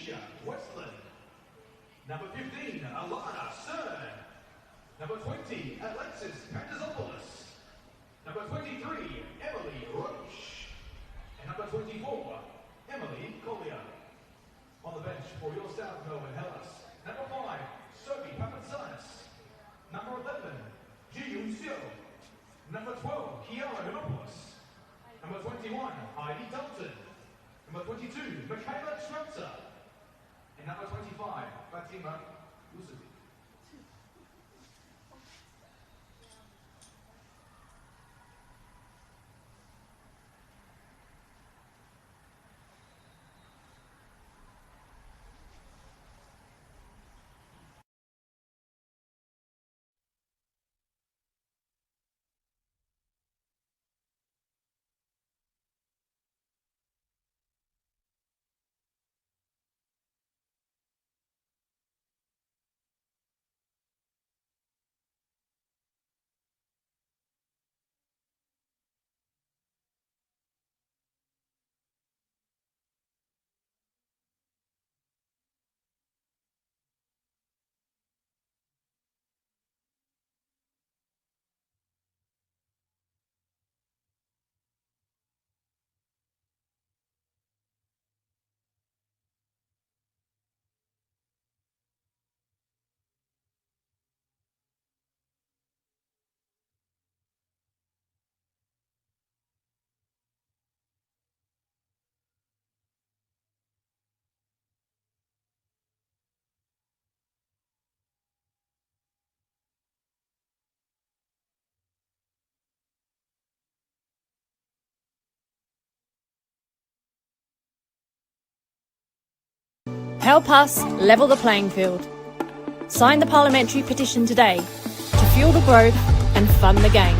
Alicia Westland. Number 15, Alana Cern. Number 20, Alexis Pandazopoulos. Number 23, Emily Roche. And number 24, Emily Collier. On the bench for your South Melbourne Hellas. Number 5, Sophie Papatsianis. Number 11, Ji-Yoon Seo. Number 12, Kiara Yiannopoulos. Number 21, Heidi Dalton. Number 22, Michaela Schmelzer. And number 25, Fatima Yusufi. Help us level the playing field. Sign the parliamentary petition today to fuel the growth and fund the game.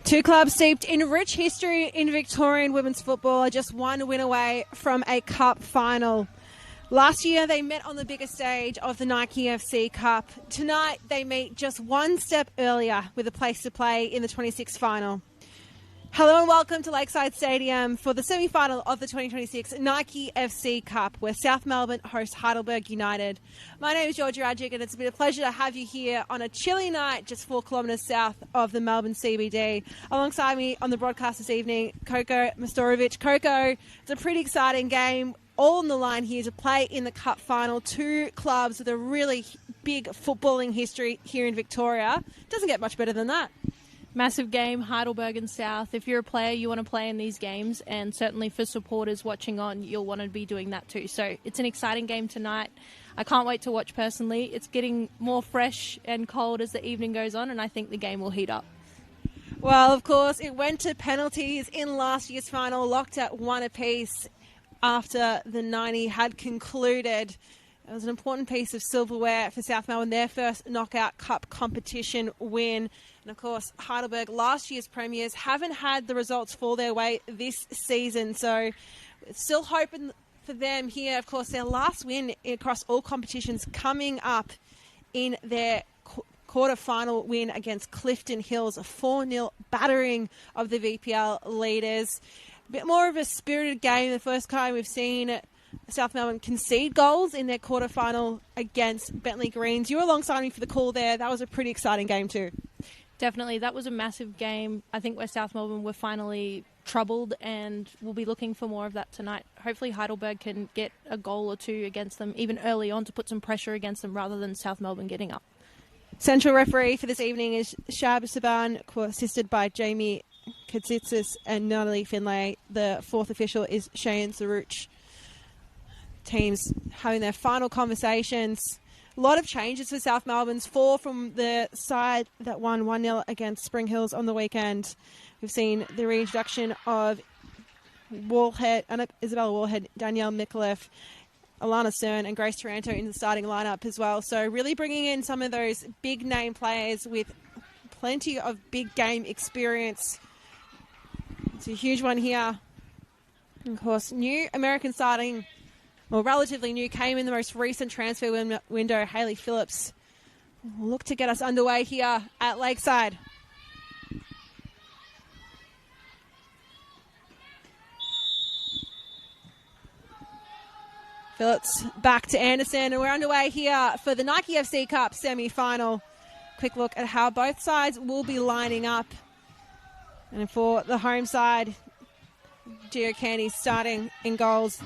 Two clubs steeped in rich history in Victorian women's football are just one win away from a cup final. Last year, they met on the biggest stage of the Nike FC Cup. Tonight, they meet just one step earlier with a place to play in the 26th final. Hello and welcome to Lakeside Stadium for the semi-final of the 2026 Nike FC Cup, where South Melbourne hosts Heidelberg United. My name is Georgia Radjic, and it's been a pleasure to have you here on a chilly night just 4 kilometres south of the Melbourne CBD. Alongside me on the broadcast this evening, Coco Mastorovic. Coco, it's a pretty exciting game. All on the line here to play in the cup final. Two clubs with a really big footballing history here in Victoria. Doesn't get much better than that. Massive game, Heidelberg and South. If you're a player, you want to play in these games, and certainly for supporters watching on, you'll want to be doing that too. So it's an exciting game tonight. I can't wait to watch personally. It's getting more fresh and cold as the evening goes on, and I think the game will heat up. Well, of course, it went to penalties in last year's final, locked at 1 apiece. After the 90 had concluded. It was an important piece of silverware for South Melbourne, their first knockout cup competition win. And of course, Heidelberg, last year's premiers, haven't had the results fall their way this season. So still hoping for them here. Of course, their last win across all competitions coming up in their quarter-final win against Clifton Hills, a 4-0 battering of the VPL leaders. A bit more of a spirited game. The first time we've seen South Melbourne concede goals in their quarterfinal against Bentley Greens. You were alongside me for the call there. That was a pretty exciting game too. Definitely. That was a massive game. I think where South Melbourne were finally troubled, and we'll be looking for more of that tonight. Hopefully Heidelberg can get a goal or two against them, even early on, to put some pressure against them rather than South Melbourne getting up. Central referee for this evening is Shab Saban, assisted by Jamie Katsitsis and Natalie Finlay. The fourth official is Cheyenne Zaruch. Teams having their final conversations. A lot of changes for South Melbourne's. 4 from the side that won 1-0 against Spring Hills on the weekend. We've seen the reintroduction of Isabella Wallhead, Danielle Mikulev, Alana Cern and Grace Taranto in the starting lineup as well. So really bringing in some of those big name players with plenty of big game experience. It's a huge one here. Of course, new American starting, well, relatively new, came in the most recent transfer window, Hayley Phillips. We'll look to get us underway here at Lakeside. Phillips back to Anderson, and we're underway here for the Nike FC Cup semi-final. Quick look at how both sides will be lining up. And for the home side, Gio Candy starting in goals.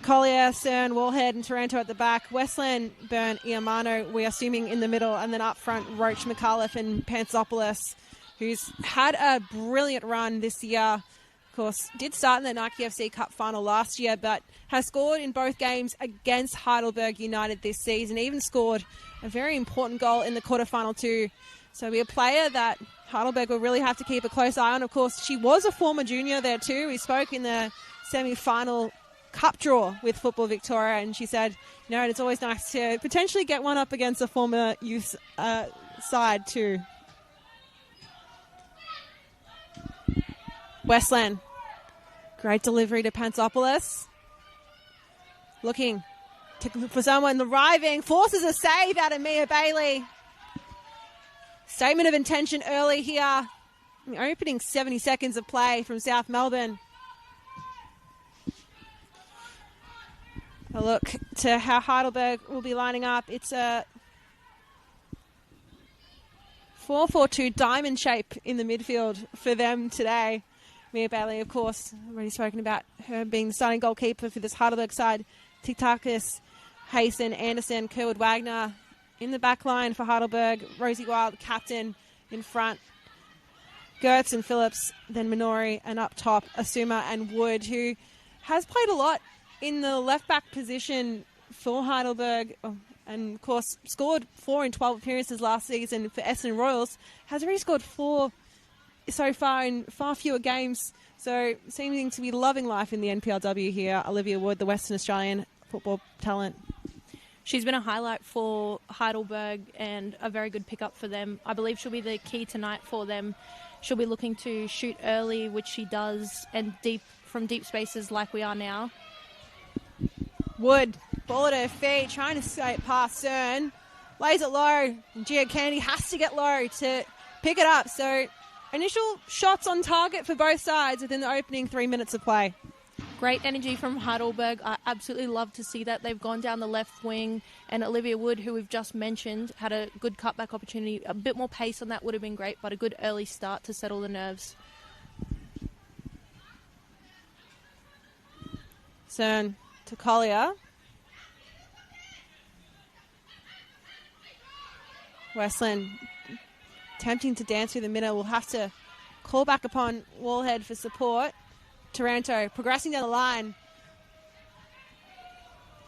Collier, Cern, Wallhead and Taranto at the back. Westland, Byrne, Iamano, we are assuming in the middle. And then up front, Roach, McAuliffe and Pantsopoulos, who's had a brilliant run this year. Of course, did start in the Nike FC Cup final last year, but has scored in both games against Heidelberg United this season. Even scored a very important goal in the quarterfinal too. So be a player that Heidelberg will really have to keep a close eye on. Of course, she was a former junior there too. We spoke in the semi-final cup draw with Football Victoria, and she said, you know, it's always nice to potentially get one up against a former youth side too. Westland. Great delivery to Pantsopoulos. Looking for someone arriving. Forces a save out of Mia Bailey. Statement of intention early here. The opening 70 seconds of play from South Melbourne. A look to how Heidelberg will be lining up. It's a 4-4-2 diamond shape in the midfield for them today. Mia Bailey, of course, already spoken about her being the starting goalkeeper for this Heidelberg side. Tiktakis, Hayson, Anderson, Kerwood Wagner in the back line for Heidelberg. Rosie Wild, captain in front. Gertz and Phillips, then Minori, and up top, Asuma and Wood, who has played a lot in the left-back position for Heidelberg, and of course scored 4 in 12 appearances last season for Essendon Royals, has already scored 4 so far in far fewer games. So seeming to be loving life in the NPLW here. Olivia Wood, the Western Australian football talent. She's been a highlight for Heidelberg and a very good pickup for them. I believe she'll be the key tonight for them. She'll be looking to shoot early, which she does, and from deep spaces like we are now. Wood, ball at her feet, trying to skate past Cern. Lays it low. Gia Candy has to get low to pick it up. So initial shots on target for both sides within the opening 3 minutes of play. Great energy from Heidelberg. I absolutely love to see that. They've gone down the left wing, and Olivia Wood, who we've just mentioned, had a good cutback opportunity. A bit more pace on that would have been great, but a good early start to settle the nerves. Cern to Collier. Westland attempting to dance through the middle. Will have to call back upon Wallhead for support. Taranto progressing down the line.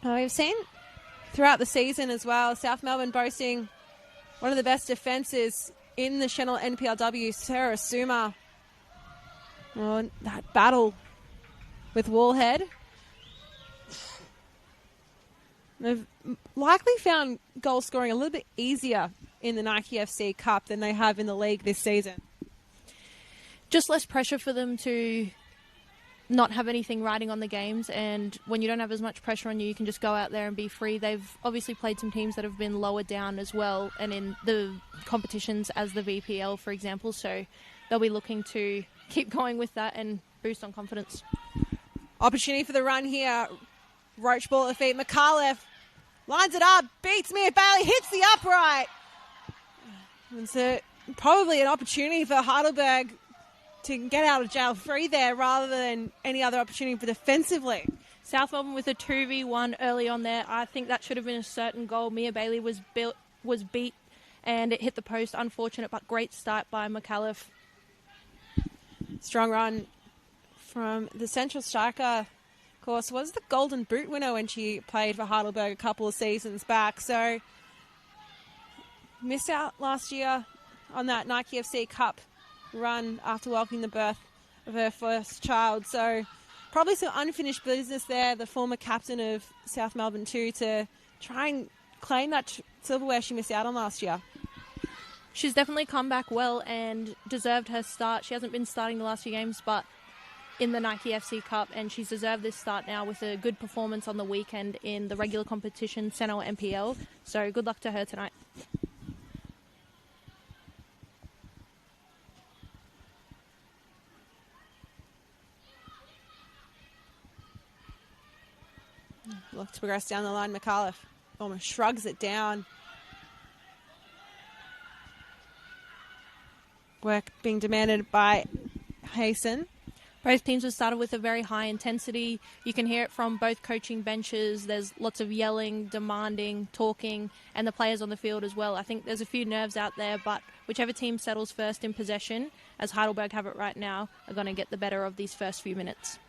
We've seen throughout the season as well, South Melbourne boasting one of the best defences in the Channel NPLW, Sarah Suma. Oh, that battle with Wallhead. They've likely found goal scoring a little bit easier in the Nike FC Cup than they have in the league this season. Just less pressure for them to not have anything riding on the games, and when you don't have as much pressure on you, you can just go out there and be free. They've obviously played some teams that have been lower down as well, and in the competitions as the VPL, for example, so they'll be looking to keep going with that and boost on confidence. Opportunity for the run here. Roach ball at the feet. McAuliffe lines it up, beats Mia Bailey, hits the upright. And so probably an opportunity for Heidelberg to get out of jail free there rather than any other opportunity for defensively. South Melbourne with a 2v1 early on there. I think that should have been a certain goal. Mia Bailey was beat and it hit the post. Unfortunate, but great start by McAuliffe. Strong run from the central striker. Of course, was the Golden Boot winner when she played for Heidelberg a couple of seasons back. So missed out last year on that Nike FC Cup run after welcoming the birth of her first child. So probably some unfinished business there. The former captain of South Melbourne too, to try and claim that silverware she missed out on last year. She's definitely come back well and deserved her start. She hasn't been starting the last few games, but in the Nike FC Cup, and she's deserved this start now with a good performance on the weekend in the regular competition, Sentinel NPL. So good luck to her tonight. Look to progress down the line. McAuliffe almost shrugs it down. Work being demanded by Hayson. Both teams have started with a very high intensity. You can hear it from both coaching benches. There's lots of yelling, demanding, talking, and the players on the field as well. I think there's a few nerves out there, but whichever team settles first in possession, as Heidelberg have it right now, are going to get the better of these first few minutes.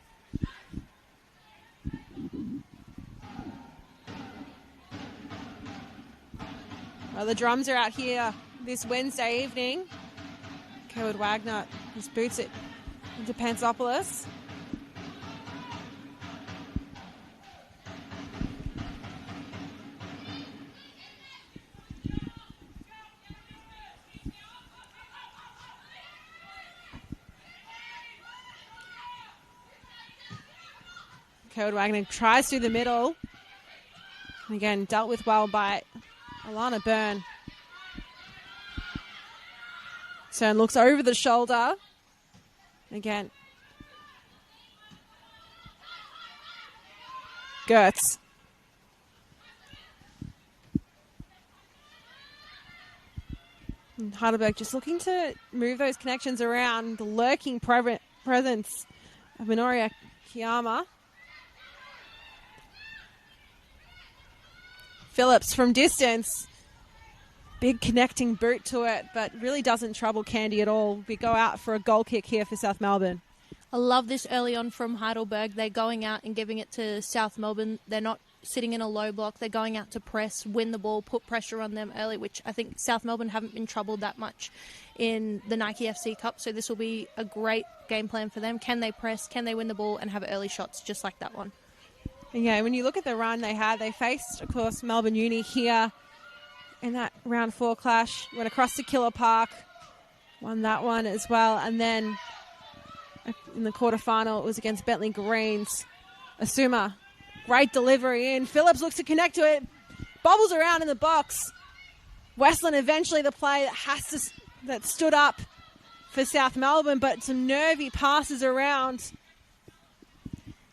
Well, the drums are out here this Wednesday evening. Kerwood Wagner just boots it into Pantsopoulos. Kerwood Wagner tries through the middle. And again, dealt with well by Alana Byrne. Cern looks over the shoulder. Again. Gertz. And Heidelberg just looking to move those connections around. The lurking presence of Minoria Kiyama. Phillips from distance. Big connecting boot to it, but really doesn't trouble Candy at all. We go out for a goal kick here for South Melbourne. I love this early on from Heidelberg. They're going out and giving it to South Melbourne. They're not sitting in a low block. They're going out to press, win the ball, put pressure on them early, which I think South Melbourne haven't been troubled that much in the Nike FC Cup. So this will be a great game plan for them. Can they press? Can they win the ball and have early shots just like that one? And yeah, when you look at the run they had, they faced, of course, Melbourne Uni here in that round 4 clash. Went across to Killer Park, won that one as well. And then in the quarterfinal, it was against Bentley Greens. Asuma, great delivery in. Phillips looks to connect to it, bobbles around in the box. Westland eventually the play that stood up for South Melbourne, but some nervy passes around.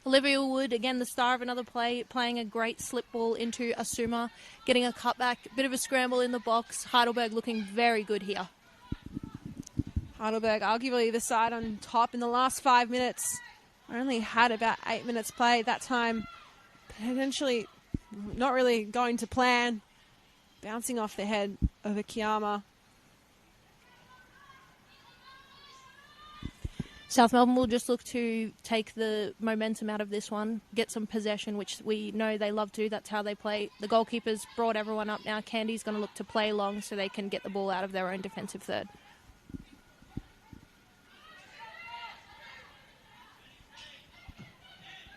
Olivia Wood, again, the star of another play, playing a great slip ball into Asuma, getting a cutback, bit of a scramble in the box. Heidelberg looking very good here. Heidelberg arguably the side on top in the last 5 minutes. Only had about 8 minutes played that time. Potentially not really going to plan. Bouncing off the head of Akiyama. South Melbourne will just look to take the momentum out of this one, get some possession, which we know they love to. That's how they play. The goalkeepers brought everyone up now. Candy's going to look to play long so they can get the ball out of their own defensive third.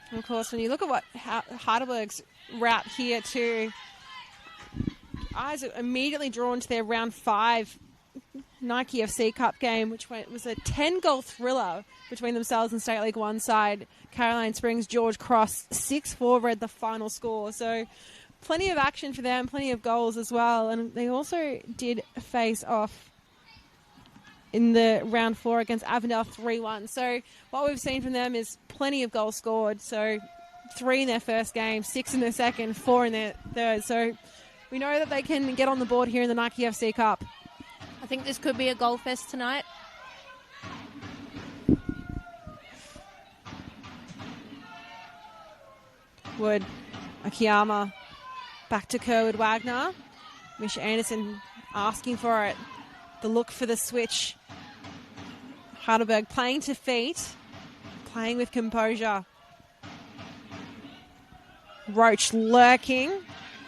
And of course, when you look at what Heidelberg's route here too, eyes are immediately drawn to their round 5 Nike FC Cup game, which was a 10-goal thriller between themselves and State League 1 side. Caroline Springs, George Cross, 6-4 read the final score. So plenty of action for them, plenty of goals as well. And they also did face off in the round 4 against Avondale 3-1. So what we've seen from them is plenty of goals scored. So 3 in their first game, 6 in their second, 4 in their third. So we know that they can get on the board here in the Nike FC Cup. I think this could be a goal fest tonight. Wood, Akiyama, back to Kerwood Wagner. Mish Anderson asking for it. The look for the switch. Heidelberg playing to feet, playing with composure. Roach lurking.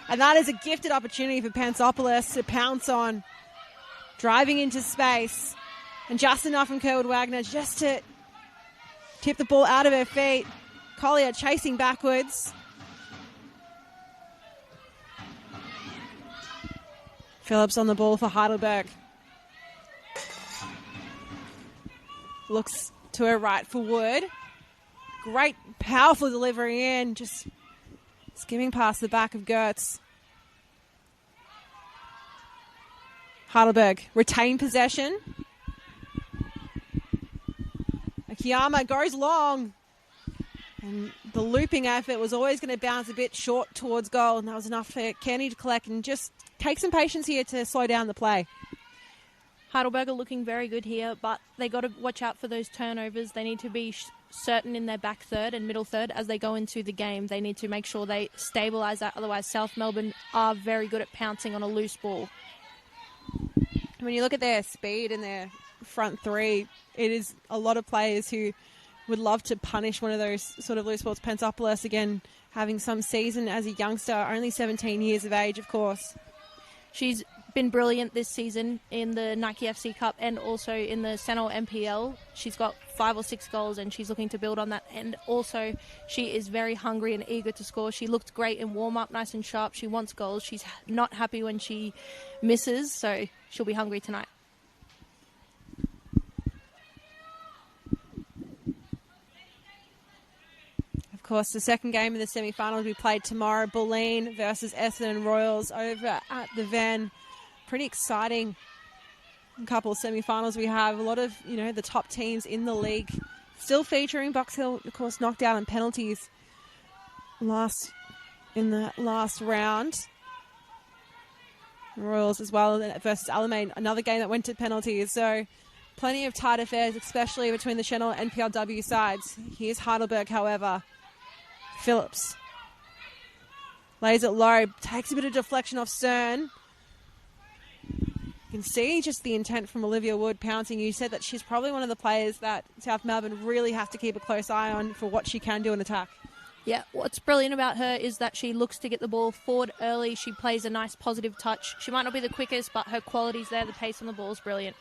And that is a gifted opportunity for Pansopoulos to pounce on. Driving into space. And just enough from Kerwood Wagner just to tip the ball out of her feet. Collier chasing backwards. Phillips on the ball for Heidelberg. Looks to her right for Wood. Great, powerful delivery in. Just skimming past the back of Gertz. Heidelberg retain possession. Akiyama goes long. And the looping effort was always going to bounce a bit short towards goal. And that was enough for Kenny to collect and just take some patience here to slow down the play. Heidelberg are looking very good here, but they got to watch out for those turnovers. They need to be certain in their back third and middle third as they go into the game. They need to make sure they stabilise that. Otherwise, South Melbourne are very good at pouncing on a loose ball. When you look at their speed and their front three, it is a lot of players who would love to punish one of those sort of loose balls. Pansopoulos, again, having some season as a youngster, only 17 years of age, of course. She's been brilliant this season in the Nike FC Cup and also in the Sentinel MPL. She's got 5 or 6 goals and she's looking to build on that. And also, she is very hungry and eager to score. She looked great in warm-up, nice and sharp. She wants goals. She's not happy when she misses, so she'll be hungry tonight. Of course, the second game of the semi-final will be played tomorrow. Bulleen versus Essendon Royals over at the Ven. Pretty exciting couple of semi-finals we have. A lot of, the top teams in the league. Still featuring Box Hill, of course, knocked out on penalties in the last round. Royals as well versus Alamein, another game that went to penalties. So plenty of tight affairs, especially between the Channel and NPLW sides. Here's Heidelberg, however. Phillips lays it low, takes a bit of deflection off Cern. You can see just the intent from Olivia Wood pouncing. You said that she's probably one of the players that South Melbourne really have to keep a close eye on for what she can do in attack. Yeah, what's brilliant about her is that she looks to get the ball forward early. She plays a nice positive touch. She might not be the quickest, but her quality's there. The pace on the ball is brilliant.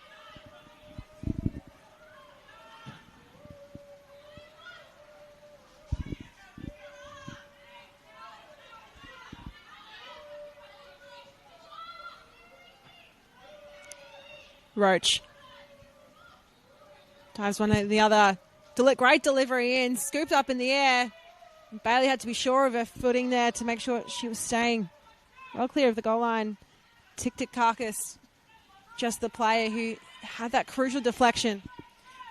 Roach. Dives one over the other. Great delivery in. Scooped up in the air. Bailey had to be sure of her footing there to make sure she was staying well clear of the goal line. Tiktakakis, just the player who had that crucial deflection.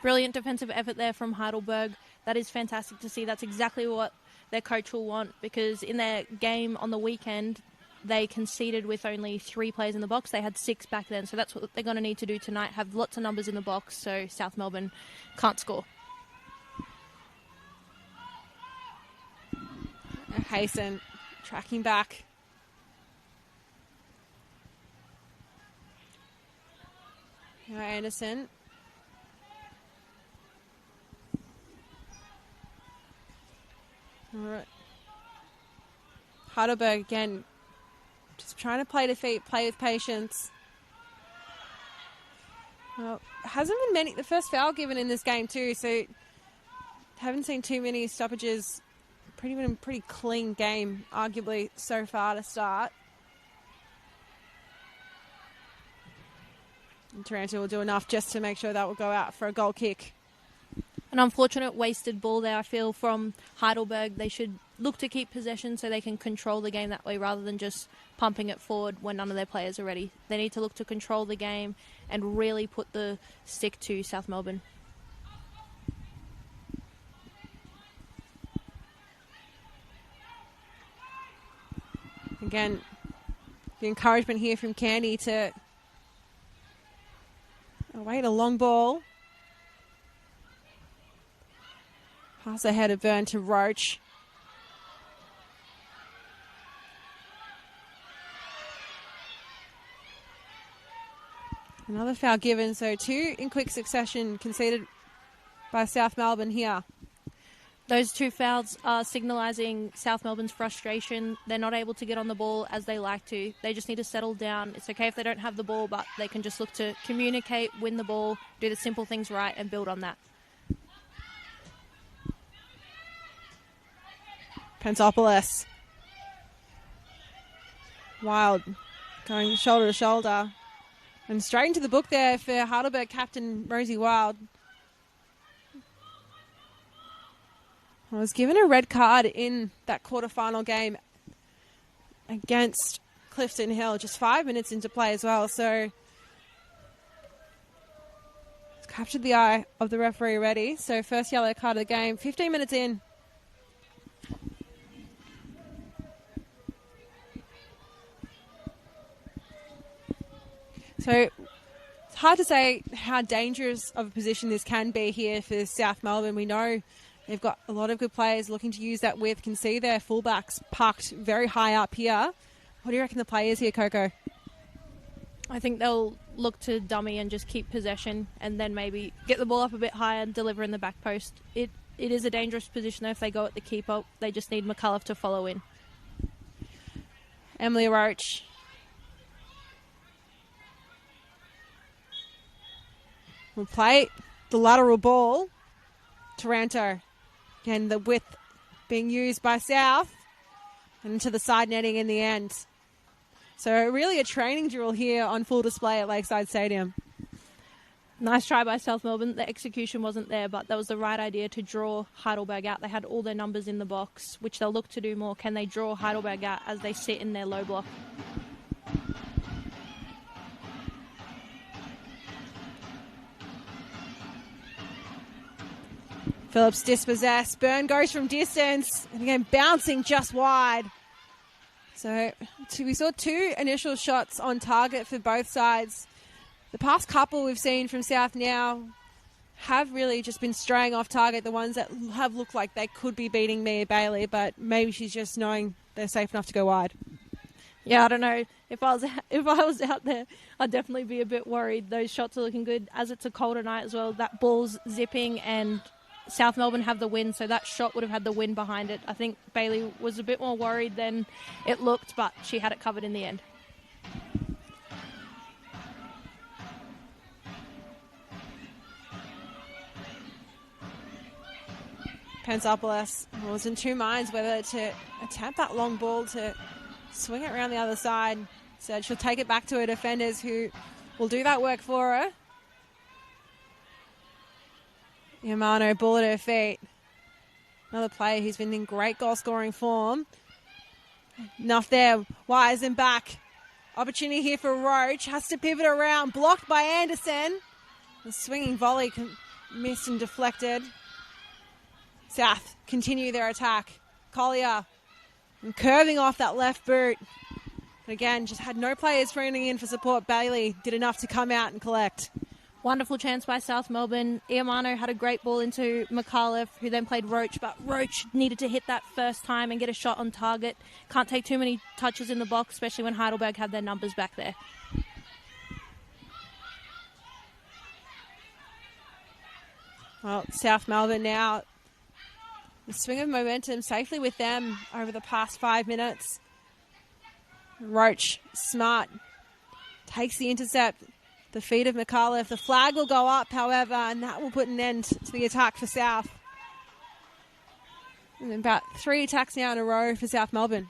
Brilliant defensive effort there from Heidelberg. That is fantastic to see. That's exactly what their coach will want, because in their game on the weekend, they conceded with only 3 players in the box. They had 6 back then, so that's what they're going to need to do tonight, have lots of numbers in the box so South Melbourne can't score. Hasten tracking back. Now Anderson. All right. Heidelberg again, just trying to play defeat, play with patience. Well, hasn't been many. The first foul given in this game too, so haven't seen too many stoppages. Pretty clean game, arguably, so far to start. And Taranto will do enough just to make sure that will go out for a goal kick. An unfortunate wasted ball there, I feel, from Heidelberg. They should look to keep possession so they can control the game that way rather than just pumping it forward when none of their players are ready. They need to look to control the game and really put the stick to South Melbourne. Again, the encouragement here from Candy to await a long ball. Pass ahead of Byrne to Roach. Another foul given, so 2 in quick succession conceded by South Melbourne here. Those 2 fouls are signalising South Melbourne's frustration. They're not able to get on the ball as they like to. They just need to settle down. It's okay if they don't have the ball, but they can just look to communicate, win the ball, do the simple things right, and build on that. Pantopoulos. Wild. Going shoulder to shoulder. And straight into the book there for Heidelberg captain Rosie Wild. I was given a red card in that quarterfinal game against Clifton Hill, just 5 minutes into play as well. So it's captured the eye of the referee already. So first yellow card of the game, 15 minutes in. So it's hard to say how dangerous of a position this can be here for South Melbourne. We know they've got a lot of good players looking to use that width. Can see their fullbacks parked very high up here. What do you reckon the play is here, Coco? I think they'll look to dummy and just keep possession and then maybe get the ball up a bit higher and deliver in the back post. It is a dangerous position though if they go at the keeper. They just need McCullough to follow in. Emily Roach. We'll play the lateral ball. Taranto. Again, the width being used by South. And into the side netting in the end. So really a training drill here on full display at Lakeside Stadium. Nice try by South Melbourne. The execution wasn't there, but that was the right idea to draw Heidelberg out. They had all their numbers in the box, which they'll look to do more. Can they draw Heidelberg out as they sit in their low block? Phillips dispossessed. Byrne goes from distance. And again, bouncing just wide. So we saw 2 initial shots on target for both sides. The past couple we've seen from South now have really just been straying off target. The ones that have looked like they could be beating Mia Bailey, but maybe she's just knowing they're safe enough to go wide. Yeah, I don't know. If I was out there, I'd definitely be a bit worried. Those shots are looking good. As it's a colder night as well, that ball's zipping and South Melbourne have the wind, so that shot would have had the wind behind it. I think Bailey was a bit more worried than it looked, but she had it covered in the end. Pantopoulos was in 2 minds whether to attempt that long ball to swing it around the other side. So she'll take it back to her defenders who will do that work for her. Yamano, ball at her feet. Another player who's been in great goal-scoring form. Enough there. Wise and back. Opportunity here for Roach. Has to pivot around. Blocked by Anderson. The swinging volley missed and deflected. South continue their attack. Collier and curving off that left boot. Again, just had no players running in for support. Bailey did enough to come out and collect. Wonderful chance by South Melbourne. Iamano had a great ball into McAuliffe, who then played Roach, but Roach needed to hit that first time and get a shot on target. Can't take too many touches in the box, especially when Heidelberg had their numbers back there. Well, South Melbourne now, the swing of momentum safely with them over the past 5 minutes. Roach, smart, takes the intercept. The feet of McAuliffe. The flag will go up, however, and that will put an end to the attack for South. And about 3 attacks now in a row for South Melbourne.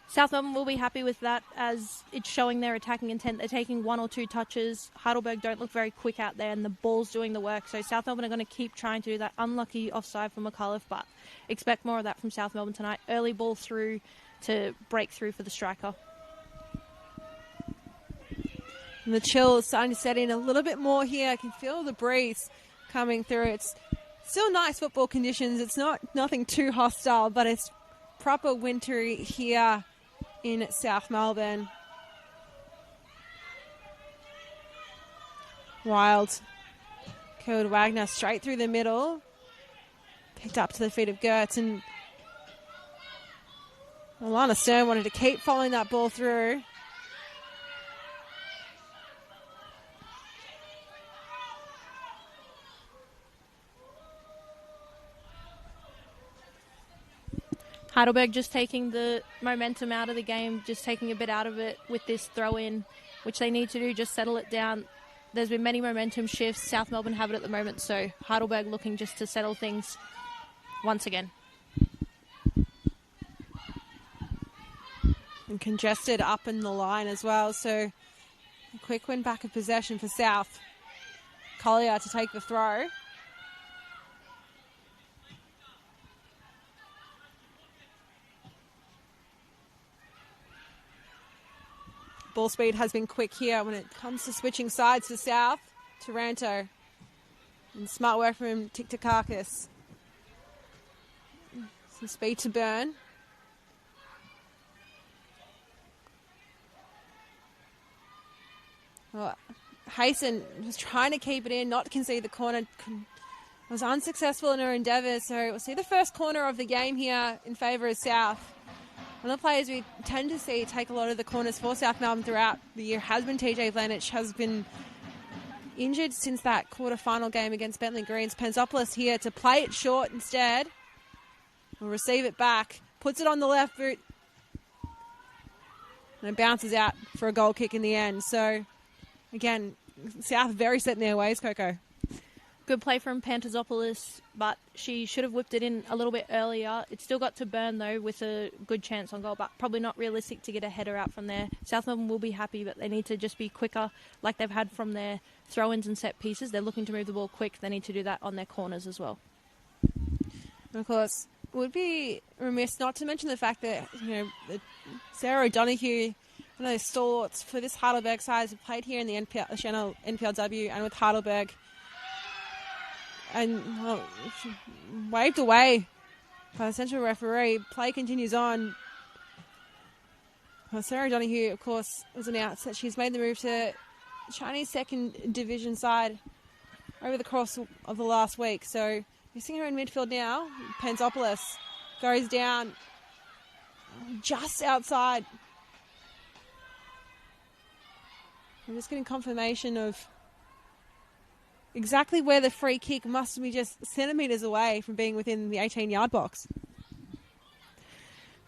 South Melbourne will be happy with that, as it's showing their attacking intent. They're taking 1 or 2 touches. Heidelberg don't look very quick out there, and the ball's doing the work. So South Melbourne are going to keep trying to do that. Unlucky offside for McAuliffe, but expect more of that from South Melbourne tonight. Early ball through to break through for the striker. And the chill is starting to set in a little bit more here. I can feel the breeze coming through. It's still nice football conditions. It's nothing too hostile, but it's proper wintry here in South Melbourne. Wild. Killed Wagner straight through the middle. Picked up to the feet of Gertz, and Alana Stern wanted to keep following that ball through. Heidelberg just taking the momentum out of the game, just taking a bit out of it with this throw-in, which they need to do, just settle it down. There's been many momentum shifts. South Melbourne have it at the moment, so Heidelberg looking just to settle things once again. And congested up in the line as well, so a quick win back of possession for South. Collier to take the throw. Ball speed has been quick here when it comes to switching sides for South. Taranto. And smart work from Tiktakakis. Some speed to burn. Well, Hayson was trying to keep it in, not concede the corner. Was unsuccessful in her endeavours, so we'll see the first corner of the game here in favour of South. One of the players we tend to see take a lot of the corners for South Melbourne throughout the year has been TJ Vlanich, has been injured since that quarter-final game against Bentley Greens. Pensopoulos here to play it short instead. Will receive it back, puts it on the left boot, and it bounces out for a goal kick in the end. So, again, South very set in their ways, Coco. Good play from Pantazopoulos, but she should have whipped it in a little bit earlier. It still got to burn, though, with a good chance on goal, but probably not realistic to get a header out from there. South Melbourne will be happy, but they need to just be quicker, like they've had from their throw-ins and set pieces. They're looking to move the ball quick. They need to do that on their corners as well. Of course, would be remiss not to mention the fact that, that Sarah O'Donoghue, one of those stalwarts for this Heidelberg side, have played here in the NPLW and with Heidelberg. And waved away by the central referee. Play continues on. Well, Sarah Donahue, of course, was announced that she's made the move to Chinese second division side over the course of the last week. So you're seeing her in midfield now. Pensopoulos goes down just outside. I'm just getting confirmation of exactly where the free kick must be, just centimetres away from being within the 18-yard box.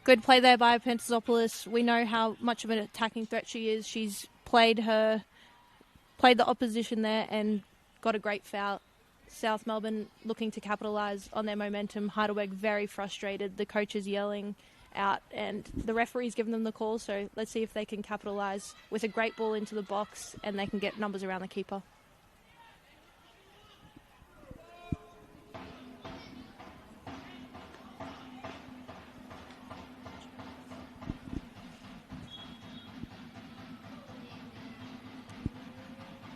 Good play there by Pantazopoulos. We know how much of an attacking threat she is. She's played the opposition there and got a great foul. South Melbourne looking to capitalise on their momentum. Heidelberg very frustrated. The coach is yelling out, and the referee's given them the call, so let's see if they can capitalise with a great ball into the box and they can get numbers around the keeper.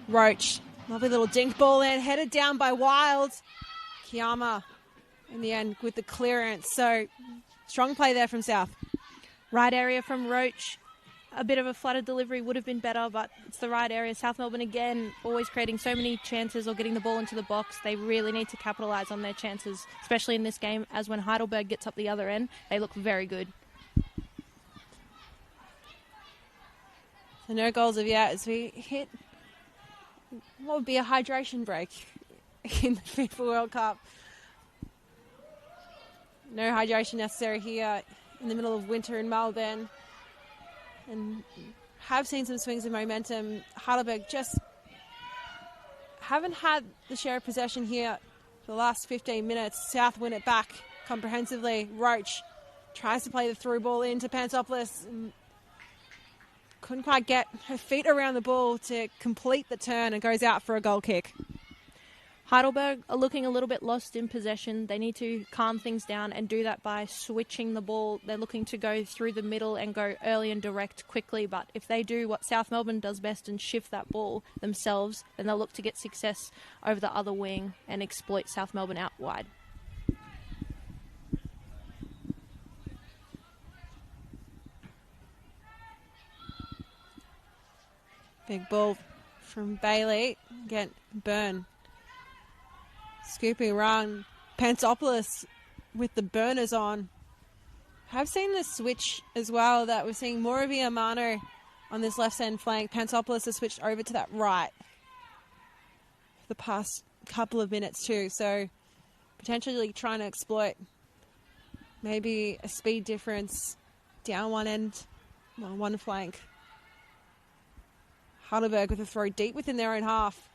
Roach, lovely little dink ball in, headed down by Wild. Kiyama in the end with the clearance, so strong play there from South. Right area from Roach. A bit of a flutter delivery would have been better, but it's the right area. South Melbourne, again, always creating so many chances or getting the ball into the box. They really need to capitalise on their chances, especially in this game, as when Heidelberg gets up the other end, they look very good. So no goals of yet as we hit what would be a hydration break in the FIFA World Cup. No hydration necessary here in the middle of winter in Melbourne. And have seen some swings of momentum. Heidelberg just haven't had the share of possession here for the last 15 minutes. South win it back comprehensively. Roach tries to play the through ball into Pantopoulos. Couldn't quite get her feet around the ball to complete the turn and goes out for a goal kick. Heidelberg are looking a little bit lost in possession. They need to calm things down and do that by switching the ball. They're looking to go through the middle and go early and direct quickly, but if they do what South Melbourne does best and shift that ball themselves, then they'll look to get success over the other wing and exploit South Melbourne out wide. Big ball from Bailey. Again, Burn. Scooping around. Pantopoulos with the burners on. I've seen the switch as well, that we're seeing more of Iamano on this left-hand flank. Pantopoulos has switched over to that right for the past couple of minutes too. So potentially trying to exploit maybe a speed difference down one end, on one flank. Heidelberg with a throw deep within their own half.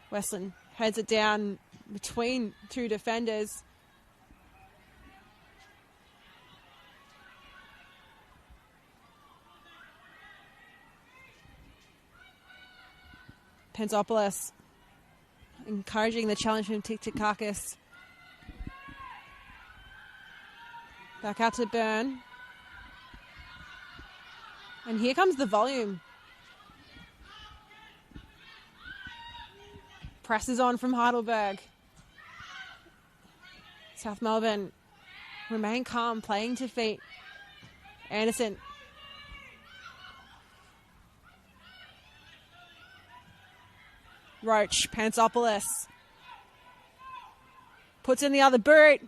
Westland heads it down between two defenders. Pantopoulos encouraging the challenge from Tiktakakis. Back out to Burn. And here comes the volume. Presses on from Heidelberg. South Melbourne remain calm, playing to feet. Anderson. Roach, Pantopoulos. Puts in the other boot.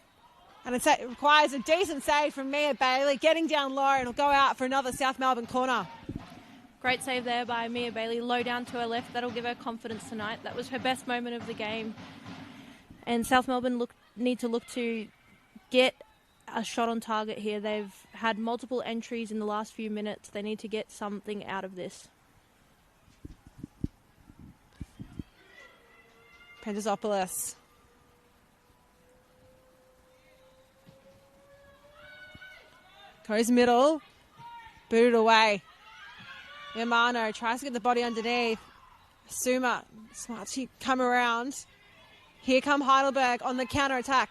And it requires a decent save from Mia Bailey. Getting down low, it'll go out for another South Melbourne corner. Great save there by Mia Bailey, low down to her left. That'll give her confidence tonight. That was her best moment of the game. And South Melbourne need to look to get a shot on target here. They've had multiple entries in the last few minutes. They need to get something out of this. Pantopoulos. Goes middle. Booted away. Yamano tries to get the body underneath. Suma, smart to come around. Here come Heidelberg on the counter-attack.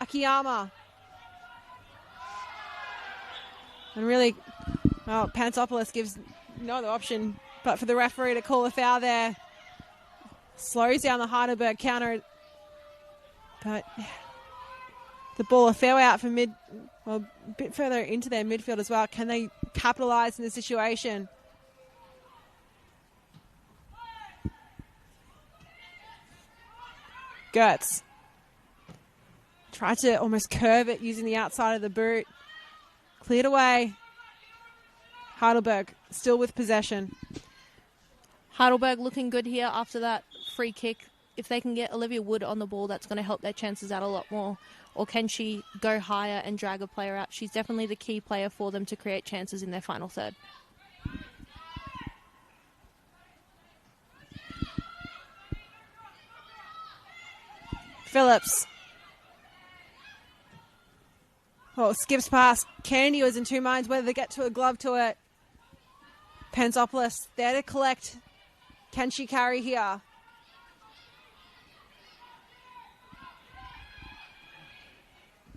Akiyama. And really, well, Pantopoulos gives no other option but for the referee to call a foul there. Slows down the Heidelberg counter. But the ball a fair way out for a bit further into their midfield as well. Can they capitalise in the situation? Gertz tried to almost curve it using the outside of the boot. Cleared away. Heidelberg still with possession. Heidelberg looking good here after that free kick. If they can get Olivia Wood on the ball, that's going to help their chances out a lot more. Or can she go higher and drag a player out? She's definitely the key player for them to create chances in their final third. Phillips. Oh, skips past. Kennedy was in two minds whether to get to a glove to it. Panzopoulos there to collect. Can she carry here?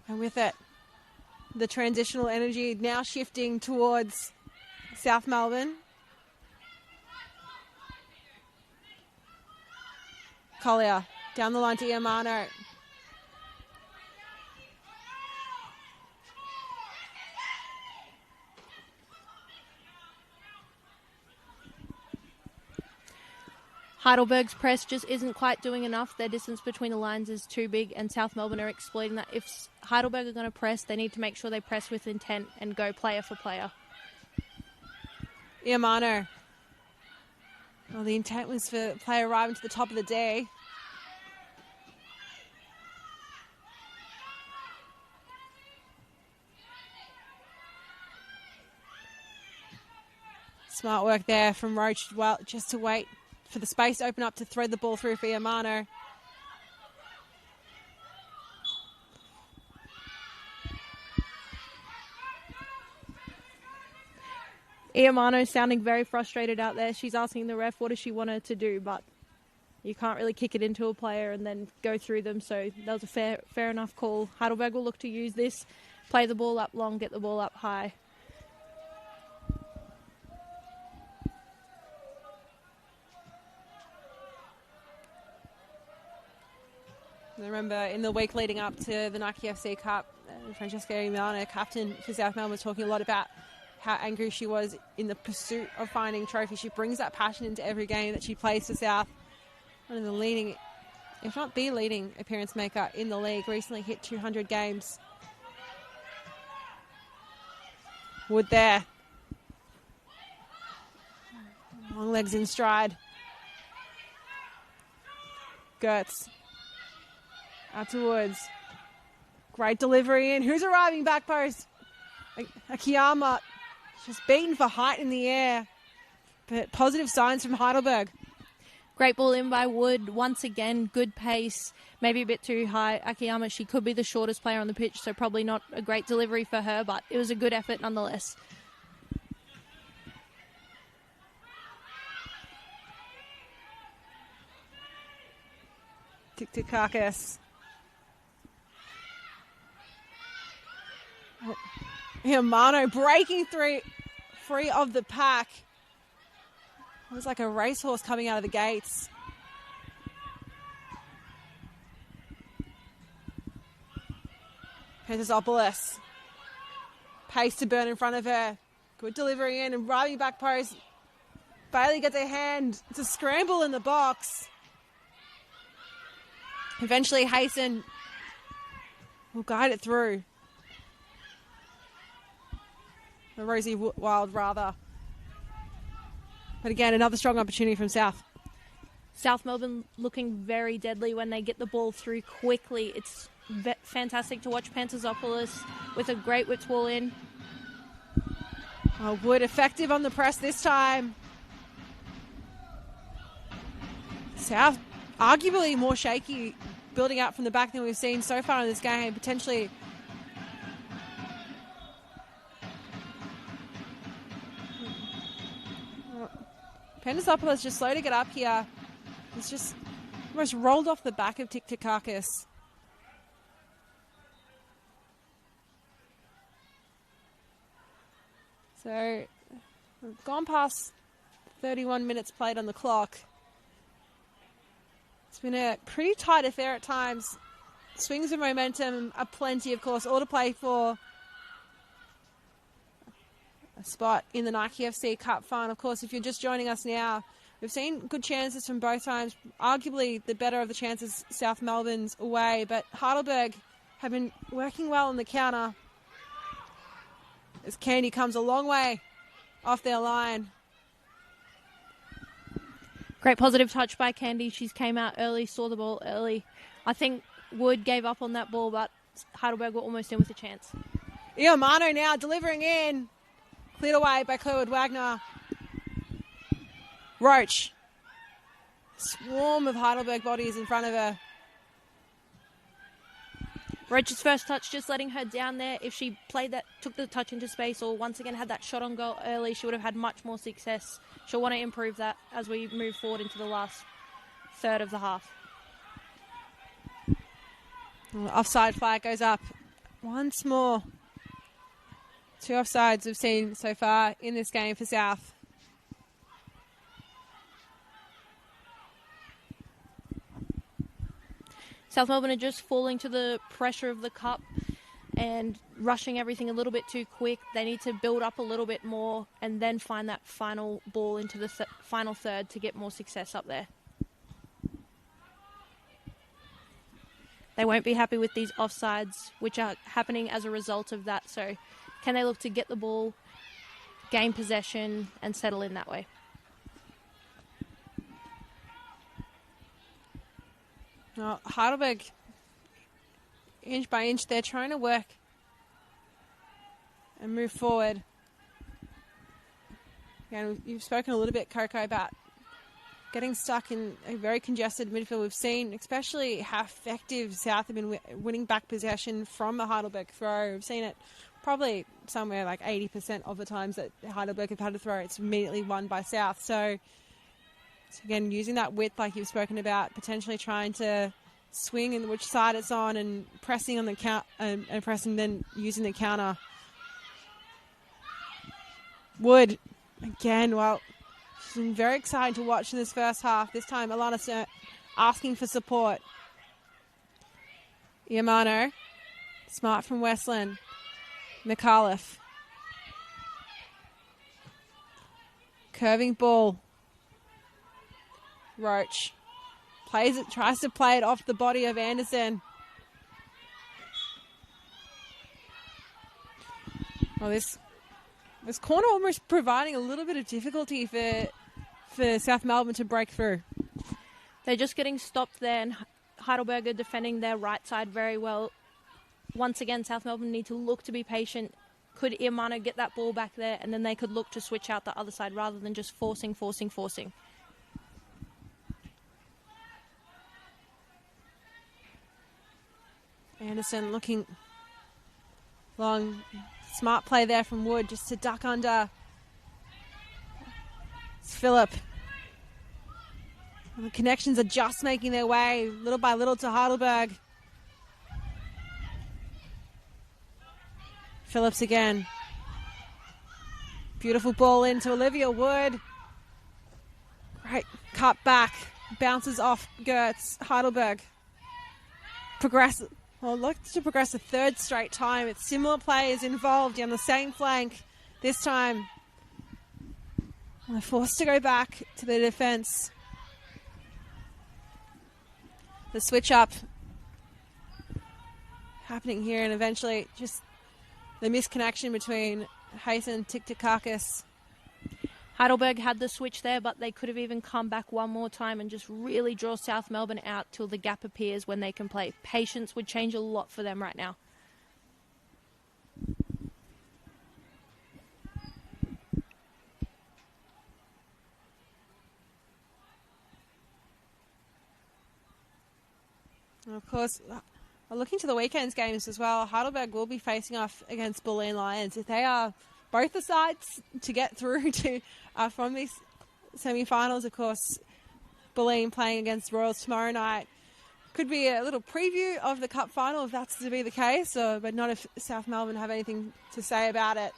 And with it, the transitional energy now shifting towards South Melbourne. Collier down the line to Iamano. Heidelberg's press just isn't quite doing enough. Their distance between the lines is too big, and South Melbourne are exploiting that. If Heidelberg are going to press, they need to make sure they press with intent and go player for player. Iamano. Well, the intent was for player arriving to the top of the day. Smart work there from Roach, well, just to wait for the space to open up to thread the ball through for Iamano. Iamano sounding very frustrated out there. She's asking the ref what does she want her to do, but you can't really kick it into a player and then go through them, so that was a fair enough call. Heidelberg will look to use this, play the ball up long, get the ball up high. Remember, in the week leading up to the Nike FC Cup, Francesca Iamano, captain for South Melbourne, was talking a lot about how angry she was in the pursuit of finding trophies. She brings that passion into every game that she plays for South. One of the leading, if not the leading, appearance maker in the league. Recently hit 200 games. Wood there. Long legs in stride. Gertz. Out to Woods. Great delivery in. Who's arriving back post? Akiyama. She's beaten for height in the air. But positive signs from Heidelberg. Great ball in by Wood. Once again, good pace. Maybe a bit too high. Akiyama, she could be the shortest player on the pitch, so probably not a great delivery for her, but it was a good effort nonetheless. Tiktakakis. Iamano breaking free of the pack. It was like a racehorse coming out of the gates. Panzopoulos. Pace to burn in front of her. Good delivery in and driving back post. Bailey gets a hand. It's a scramble in the box. Eventually Hasten will guide it through. The Rosie Wild, rather. But again, another strong opportunity from South. South Melbourne looking very deadly when they get the ball through quickly. It's fantastic to watch Panzopoulos with a great whipped ball in. Wood effective on the press this time. South arguably more shaky, building out from the back than we've seen so far in this game. Potentially Panzopoulos just slow to get up here. It's just almost rolled off the back of Tiktakakis. So we've gone past 31 minutes played on the clock. It's been a pretty tight affair at times. Swings of momentum are plenty, of course, all to play for a spot in the Nike FC Cup final. Of course, if you're just joining us now, we've seen good chances from both times. Arguably, the better of the chances, South Melbourne's away, but Heidelberg have been working well on the counter as Candy comes a long way off their line. Great positive touch by Candy. She's came out early, saw the ball early. I think Wood gave up on that ball, but Heidelberg were almost in with a chance. Iamano now delivering in. Cleared away by Claude Wagner. Roach. Swarm of Heidelberg bodies in front of her. Roach's first touch, just letting her down there. If she played that, took the touch into space, or once again had that shot on goal early, she would have had much more success. She'll want to improve that as we move forward into the last third of the half. Offside flag goes up once more. 2 offsides we've seen so far in this game for South. South Melbourne are just falling to the pressure of the cup and rushing everything a little bit too quick. They need to build up a little bit more and then find that final ball into the final third to get more success up there. They won't be happy with these offsides, which are happening as a result of that. So can they look to get the ball, gain possession, and settle in that way? Heidelberg, inch by inch, they're trying to work and move forward. And you've spoken a little bit, Coco, about getting stuck in a very congested midfield. We've seen, especially how effective South have been winning back possession from the Heidelberg throw. We've seen it probably somewhere like 80% of the times that Heidelberg have had to throw, it's immediately won by South. So again, using that width like you've spoken about, potentially trying to swing in which side it's on and pressing on the count and pressing, then using the counter. Wood, again, well, it's been very exciting to watch in this first half. This time, Alana asking for support. Iamano, smart from Westland. McAuliffe. Curving ball. Roach plays it, tries to play it off the body of Anderson. Well, this corner almost providing a little bit of difficulty for South Melbourne to break through. They're just getting stopped there, and Heidelberg are defending their right side very well. Once again, South Melbourne need to look to be patient. Could Iamano get that ball back there, and then they could look to switch out the other side rather than just forcing. Anderson looking long. Smart play there from Wood just to duck under. It's Phillip. And the connections are just making their way little by little to Heidelberg. Phillips again. Beautiful ball into Olivia Wood. Great cut back. Bounces off Gertz. Heidelberg. Looks to progress a third straight time. It's similar players involved on the same flank this time. And they're forced to go back to the defence. The switch up happening here, and eventually just the misconnection between Hayes and Tiktakakis. Heidelberg had the switch there, but they could have even come back one more time and just really draw South Melbourne out till the gap appears when they can play. Patience would change a lot for them right now. And of course, looking to the weekend's games as well, Heidelberg will be facing off against Bulleen Lions. If they are both the sides to get through to from these semi-finals, of course, Bulleen playing against Royals tomorrow night. Could be a little preview of the cup final if that's to be the case, but not if South Melbourne have anything to say about it.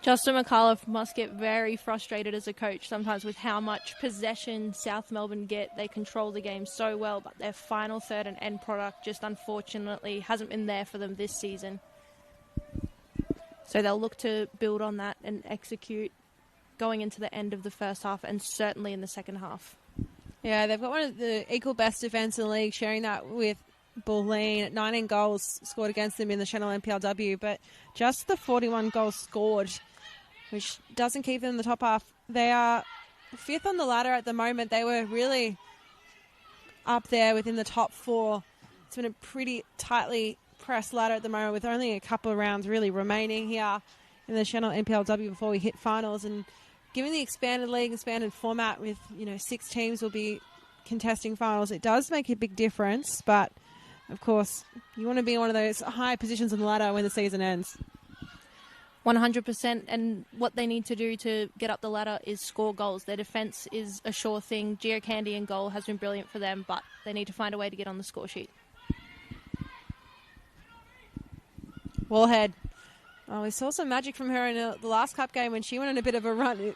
Justin McAuliffe must get very frustrated as a coach sometimes with how much possession South Melbourne get. They control the game so well, but their final third and end product just unfortunately hasn't been there for them this season. So they'll look to build on that and execute going into the end of the first half and certainly in the second half. Yeah, they've got one of the equal best defence in the league, sharing that with Bulleen. 19 goals scored against them in the Channel NPLW, but just the 41 goals scored, which doesn't keep them in the top half. They are fifth on the ladder at the moment. They were really up there within the top four. It's been a pretty tightly pressed ladder at the moment with only a couple of rounds really remaining here in the Channel NPLW before we hit finals. And given the expanded league, expanded format with, 6 teams will be contesting finals, it does make a big difference. But, of course, you want to be in one of those high positions on the ladder when the season ends. 100%, and what they need to do to get up the ladder is score goals. Their defence is a sure thing. Gio Candy in goal has been brilliant for them, but they need to find a way to get on the score sheet. Wallhead. Oh, we saw some magic from her in the last cup game when she went on a bit of a run. It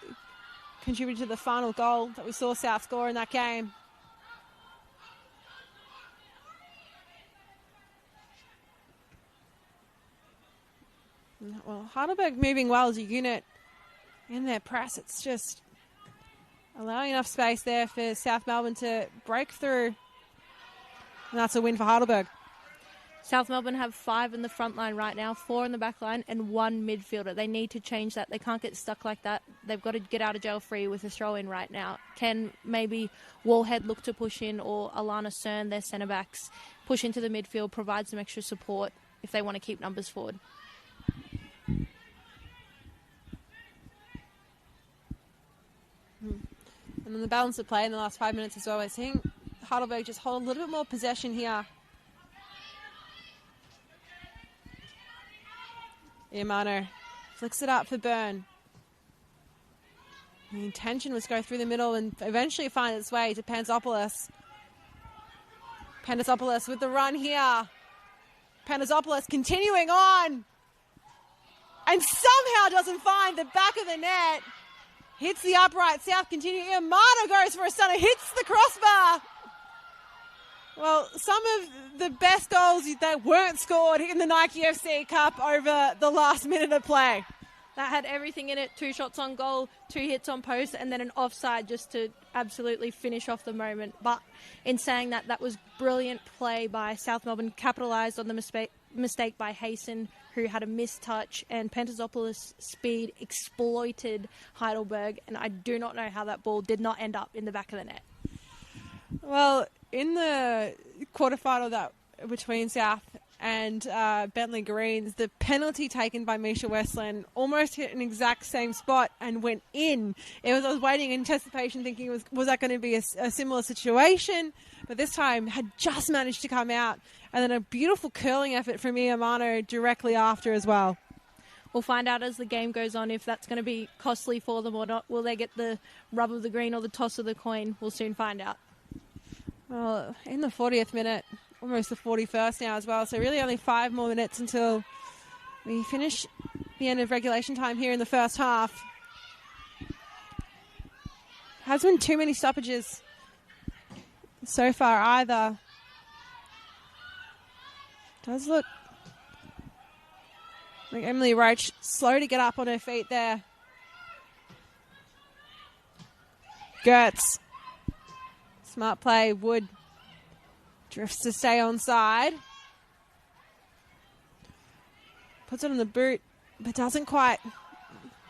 contributed to the final goal that we saw South score in that game. Well, Heidelberg moving well as a unit in their press. It's just allowing enough space there for South Melbourne to break through. And that's a win for Heidelberg. South Melbourne have 5 in the front line right now, 4 in the back line, and 1 midfielder. They need to change that. They can't get stuck like that. They've got to get out of jail free with a throw-in right now. Can maybe Wallhead look to push in, or Alana Cern, their centre-backs, push into the midfield, provide some extra support if they want to keep numbers forward? And then the balance of play in the last 5 minutes as well. We're seeing Heidelberg just hold a little bit more possession here. Iamano flicks it up for Byrne. The intention was to go through the middle and eventually find its way to Panzopoulos. Panzopoulos with the run here. Panzopoulos continuing on. And somehow doesn't find the back of the net. Hits the upright. South continuing. Iamano goes for a stunner. Hits the crossbar. Well, some of the best goals that weren't scored in the Nike FC Cup over the last minute of play. That had everything in it. 2 shots on goal, 2 hits on post, and then an offside just to absolutely finish off the moment. But in saying that, that was brilliant play by South Melbourne. Capitalised on the mistake by Hayson, who had a missed touch, and Panzopoulos' speed exploited Heidelberg. And I do not know how that ball did not end up in the back of the net. Well, in the quarterfinal that between South and Bentley Greens, the penalty taken by Misha Westland almost hit an exact same spot and went in. I was waiting in anticipation, thinking was that going to be a similar situation, but this time had just managed to come out, and then a beautiful curling effort from Iamano directly after as well. We'll find out as the game goes on if that's going to be costly for them or not. Will they get the rub of the green or the toss of the coin? We'll soon find out. Well, in the 40th minute, almost the 41st now as well, so really only 5 more minutes until we finish the end of regulation time here in the first half. Hasn't been too many stoppages so far either. Does look like Emily Roach slow to get up on her feet there. Gertz. Smart play. Wood drifts to stay onside. Puts it on the boot, but doesn't quite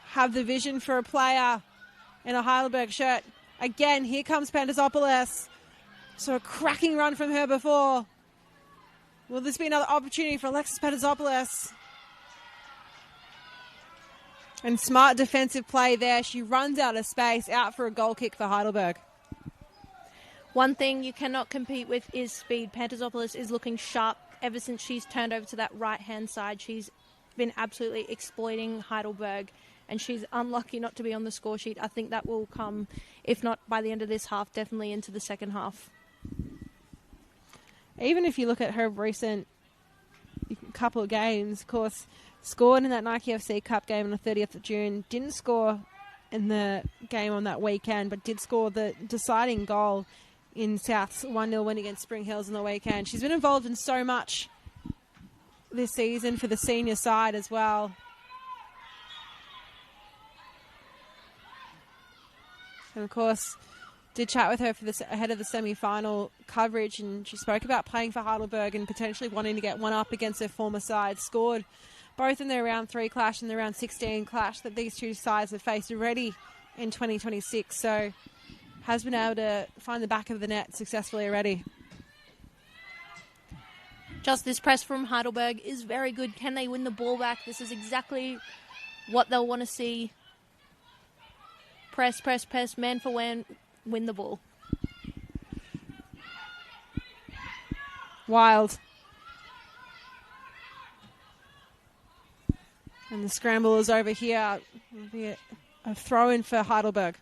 have the vision for a player in a Heidelberg shirt. Again, here comes Panzopoulos. So a cracking run from her before. Will this be another opportunity for Alexis Panzopoulos? And smart defensive play there. She runs out of space, out for a goal kick for Heidelberg. One thing you cannot compete with is speed. Panzopoulos is looking sharp ever since she's turned over to that right-hand side. She's been absolutely exploiting Heidelberg, and she's unlucky not to be on the score sheet. I think that will come, if not by the end of this half, definitely into the second half. Even if you look at her recent couple of games, of course, scored in that Nike FC Cup game on the 30th of June, didn't score in the game on that weekend, but did score the deciding goal in South's 1-0 win against Spring Hills on the weekend. She's been involved in so much this season for the senior side as well. And of course, did chat with her for this ahead of the semi-final coverage, and she spoke about playing for Heidelberg and potentially wanting to get one up against her former side. Scored both in their round 3 clash and the round 16 clash that these two sides have faced already in 2026. So has been able to find the back of the net successfully already. Just this press from Heidelberg is very good. Can they win the ball back? This is exactly what they'll want to see. Press, press, press, man for man, win the ball. Wild. And the scramble is over here. It'll be a throw-in for Heidelberg.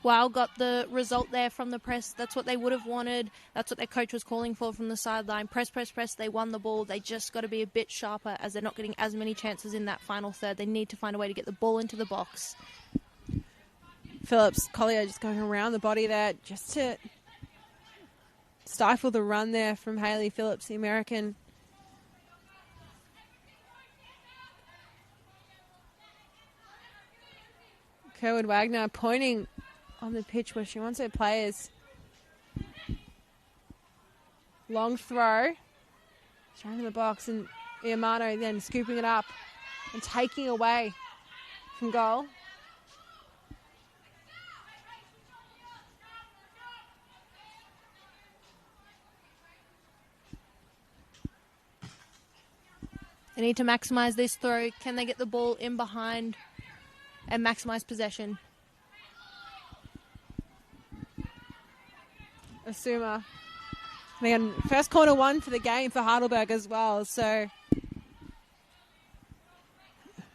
Wow, got the result there from the press. That's what they would have wanted. That's what their coach was calling for from the sideline. Press, press, press. They won the ball. They just got to be a bit sharper as they're not getting as many chances in that final third. They need to find a way to get the ball into the box. Phillips, Collier just going around the body there just to stifle the run there from Hayley Phillips, the American. Kerwin Wagner pointing on the pitch where she wants her players. Long throw. Straight in the box, and Iamano then scooping it up and taking away from goal. They need to maximise this throw. Can they get the ball in behind and maximise possession? Asuma. Again, first corner one for the game for Heidelberg as well. So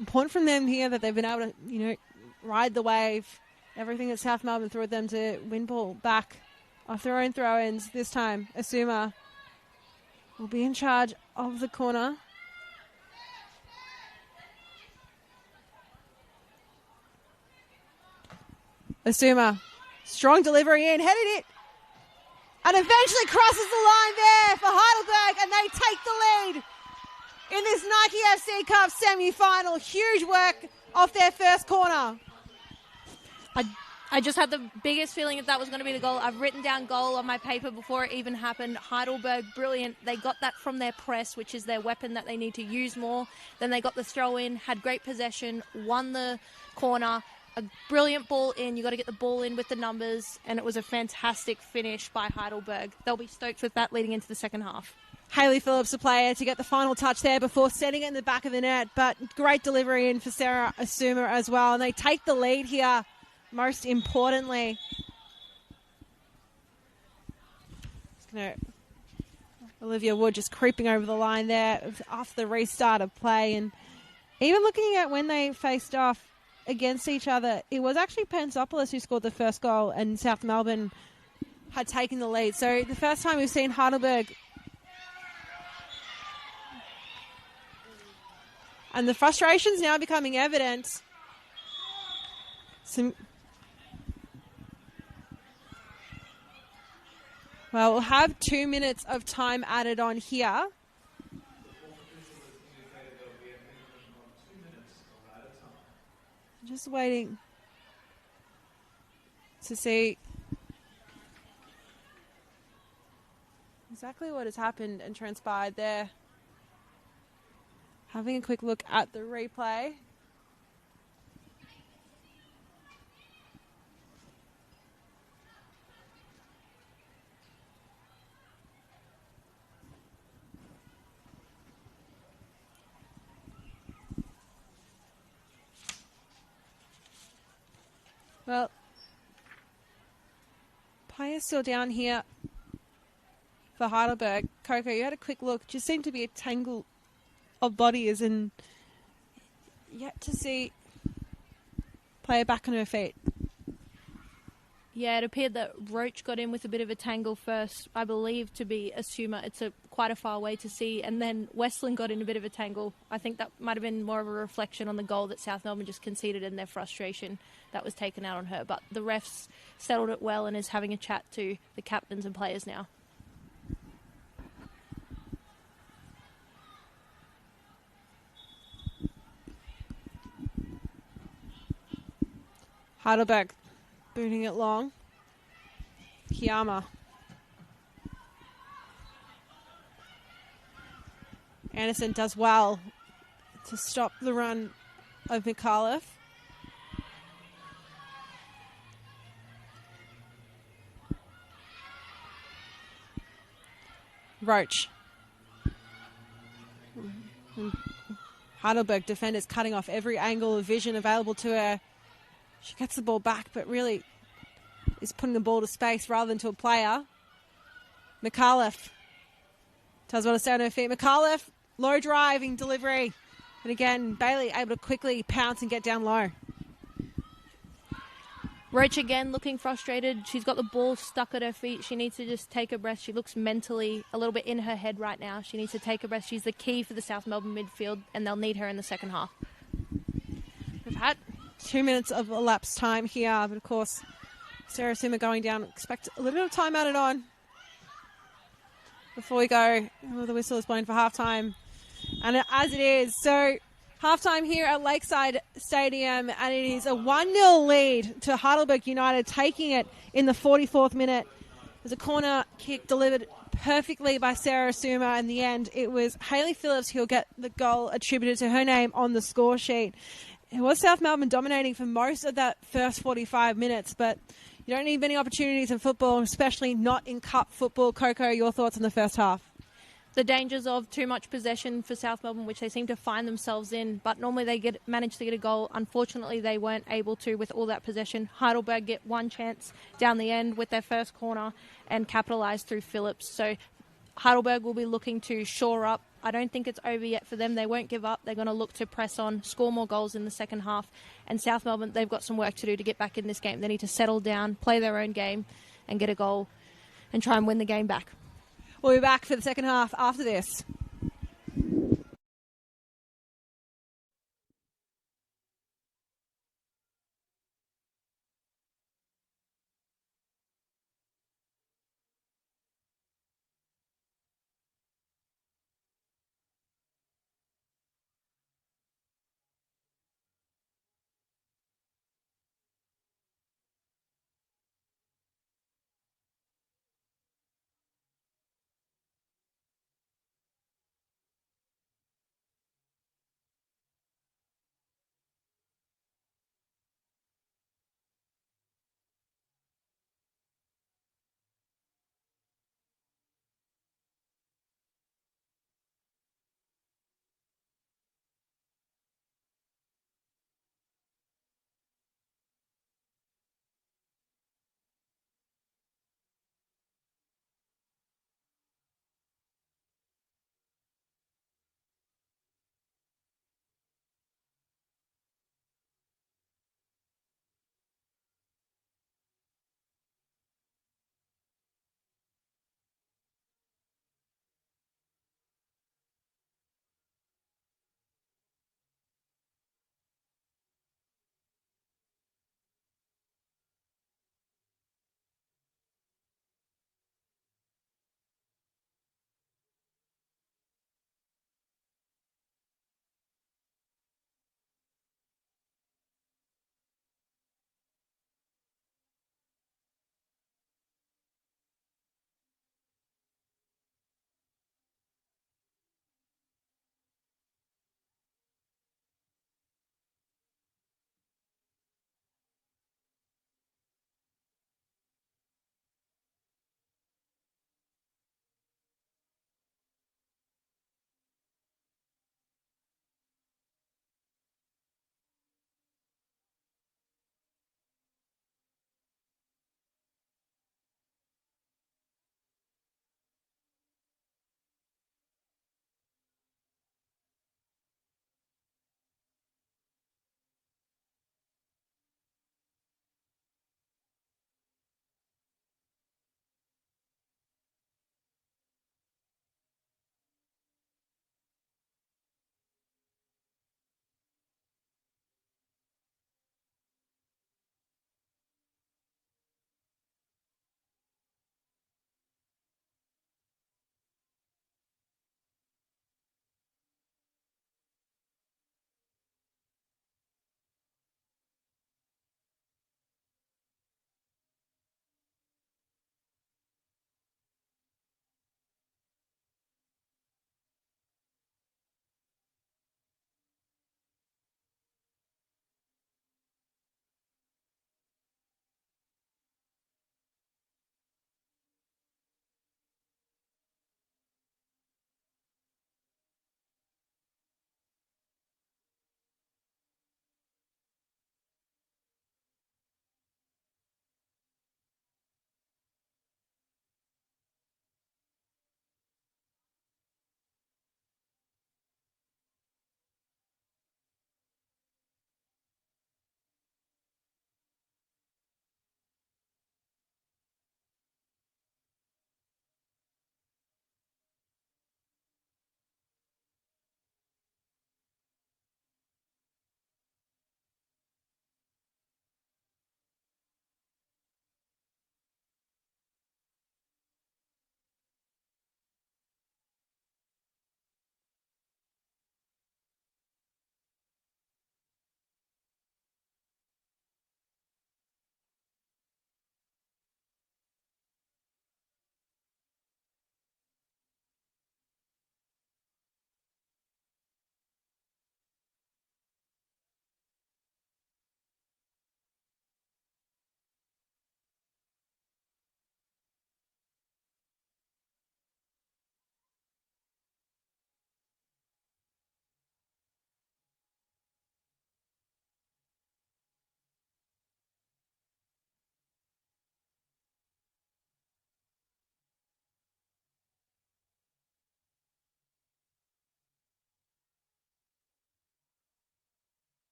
important from them here that they've been able to, ride the wave. Everything that South Melbourne threw at them to win ball back off their own throw-ins. This time, Asuma will be in charge of the corner. Asuma, strong delivery in, headed it. And eventually crosses the line there for Heidelberg, and they take the lead in this Nike FC Cup semi-final. Huge work off their first corner. I just had the biggest feeling that was going to be the goal. I've written down goal on my paper before it even happened. Heidelberg, brilliant. They got that from their press, which is their weapon that they need to use more. Then they got the throw in, had great possession, won the corner. A brilliant ball in. You got to get the ball in with the numbers, and it was a fantastic finish by Heidelberg. They'll be stoked with that leading into the second half. Hayley Phillips, the player, to get the final touch there before setting it in the back of the net, but great delivery in for Sarah Asuma as well, and they take the lead here, most importantly. Olivia Wood just creeping over the line there after the restart of play, and even looking at when they faced off against each other, it was actually Pansopoulos who scored the first goal and South Melbourne had taken the lead. So the first time we've seen Heidelberg, and the frustration's now becoming evident. Well, we'll have 2 minutes of time added on here. Just waiting to see exactly what has happened and transpired there. Having a quick look at the replay. Well, Paya's still down here for Heidelberg. Coco, you had a quick look. Just seemed to be a tangle of bodies and yet to see Paya back on her feet. Yeah, it appeared that Roach got in with a bit of a tangle first, I believe to be Asuma. It's quite a far way to see. And then Westland got in a bit of a tangle. I think that might have been more of a reflection on the goal that South Melbourne just conceded and their frustration that was taken out on her. But the refs settled it well and is having a chat to the captains and players now. Heidelberg booting it long. Kiyama. Anderson does well to stop the run of McAuliffe. Roach. Heidelberg defenders cutting off every angle of vision available to her. She gets the ball back, but really is putting the ball to space rather than to a player. McAuliffe does want to stay on her feet. McAuliffe, low driving delivery. And again, Bailey able to quickly pounce and get down low. Roach again looking frustrated. She's got the ball stuck at her feet. She needs to just take a breath. She looks mentally a little bit in her head right now. She needs to take a breath. She's the key for the South Melbourne midfield, and they'll need her in the second half. We've had 2 minutes of elapsed time here, but of course, Sarah Summer going down. Expect a little bit of time added on before we go. Oh, the whistle is blown for halftime. And as it is, so halftime here at Lakeside Stadium, and it is a 1-0 lead to Heidelberg United, taking it in the 44th minute. There's a corner kick delivered perfectly by Sarah Suma. In the end, it was Hayley Phillips who'll get the goal attributed to her name on the score sheet. It was South Melbourne dominating for most of that first 45 minutes, but you don't need many opportunities in football, especially not in cup football. Coco, your thoughts on the first half? The dangers of too much possession for South Melbourne, which they seem to find themselves in, but normally they manage to get a goal. Unfortunately, they weren't able to with all that possession. Heidelberg get one chance down the end with their first corner and capitalise through Phillips. So Heidelberg will be looking to shore up. I don't think it's over yet for them. They won't give up. They're going to look to press on, score more goals in the second half. And South Melbourne, they've got some work to do to get back in this game. They need to settle down, play their own game, and get a goal and try and win the game back. We'll be back for the second half after this.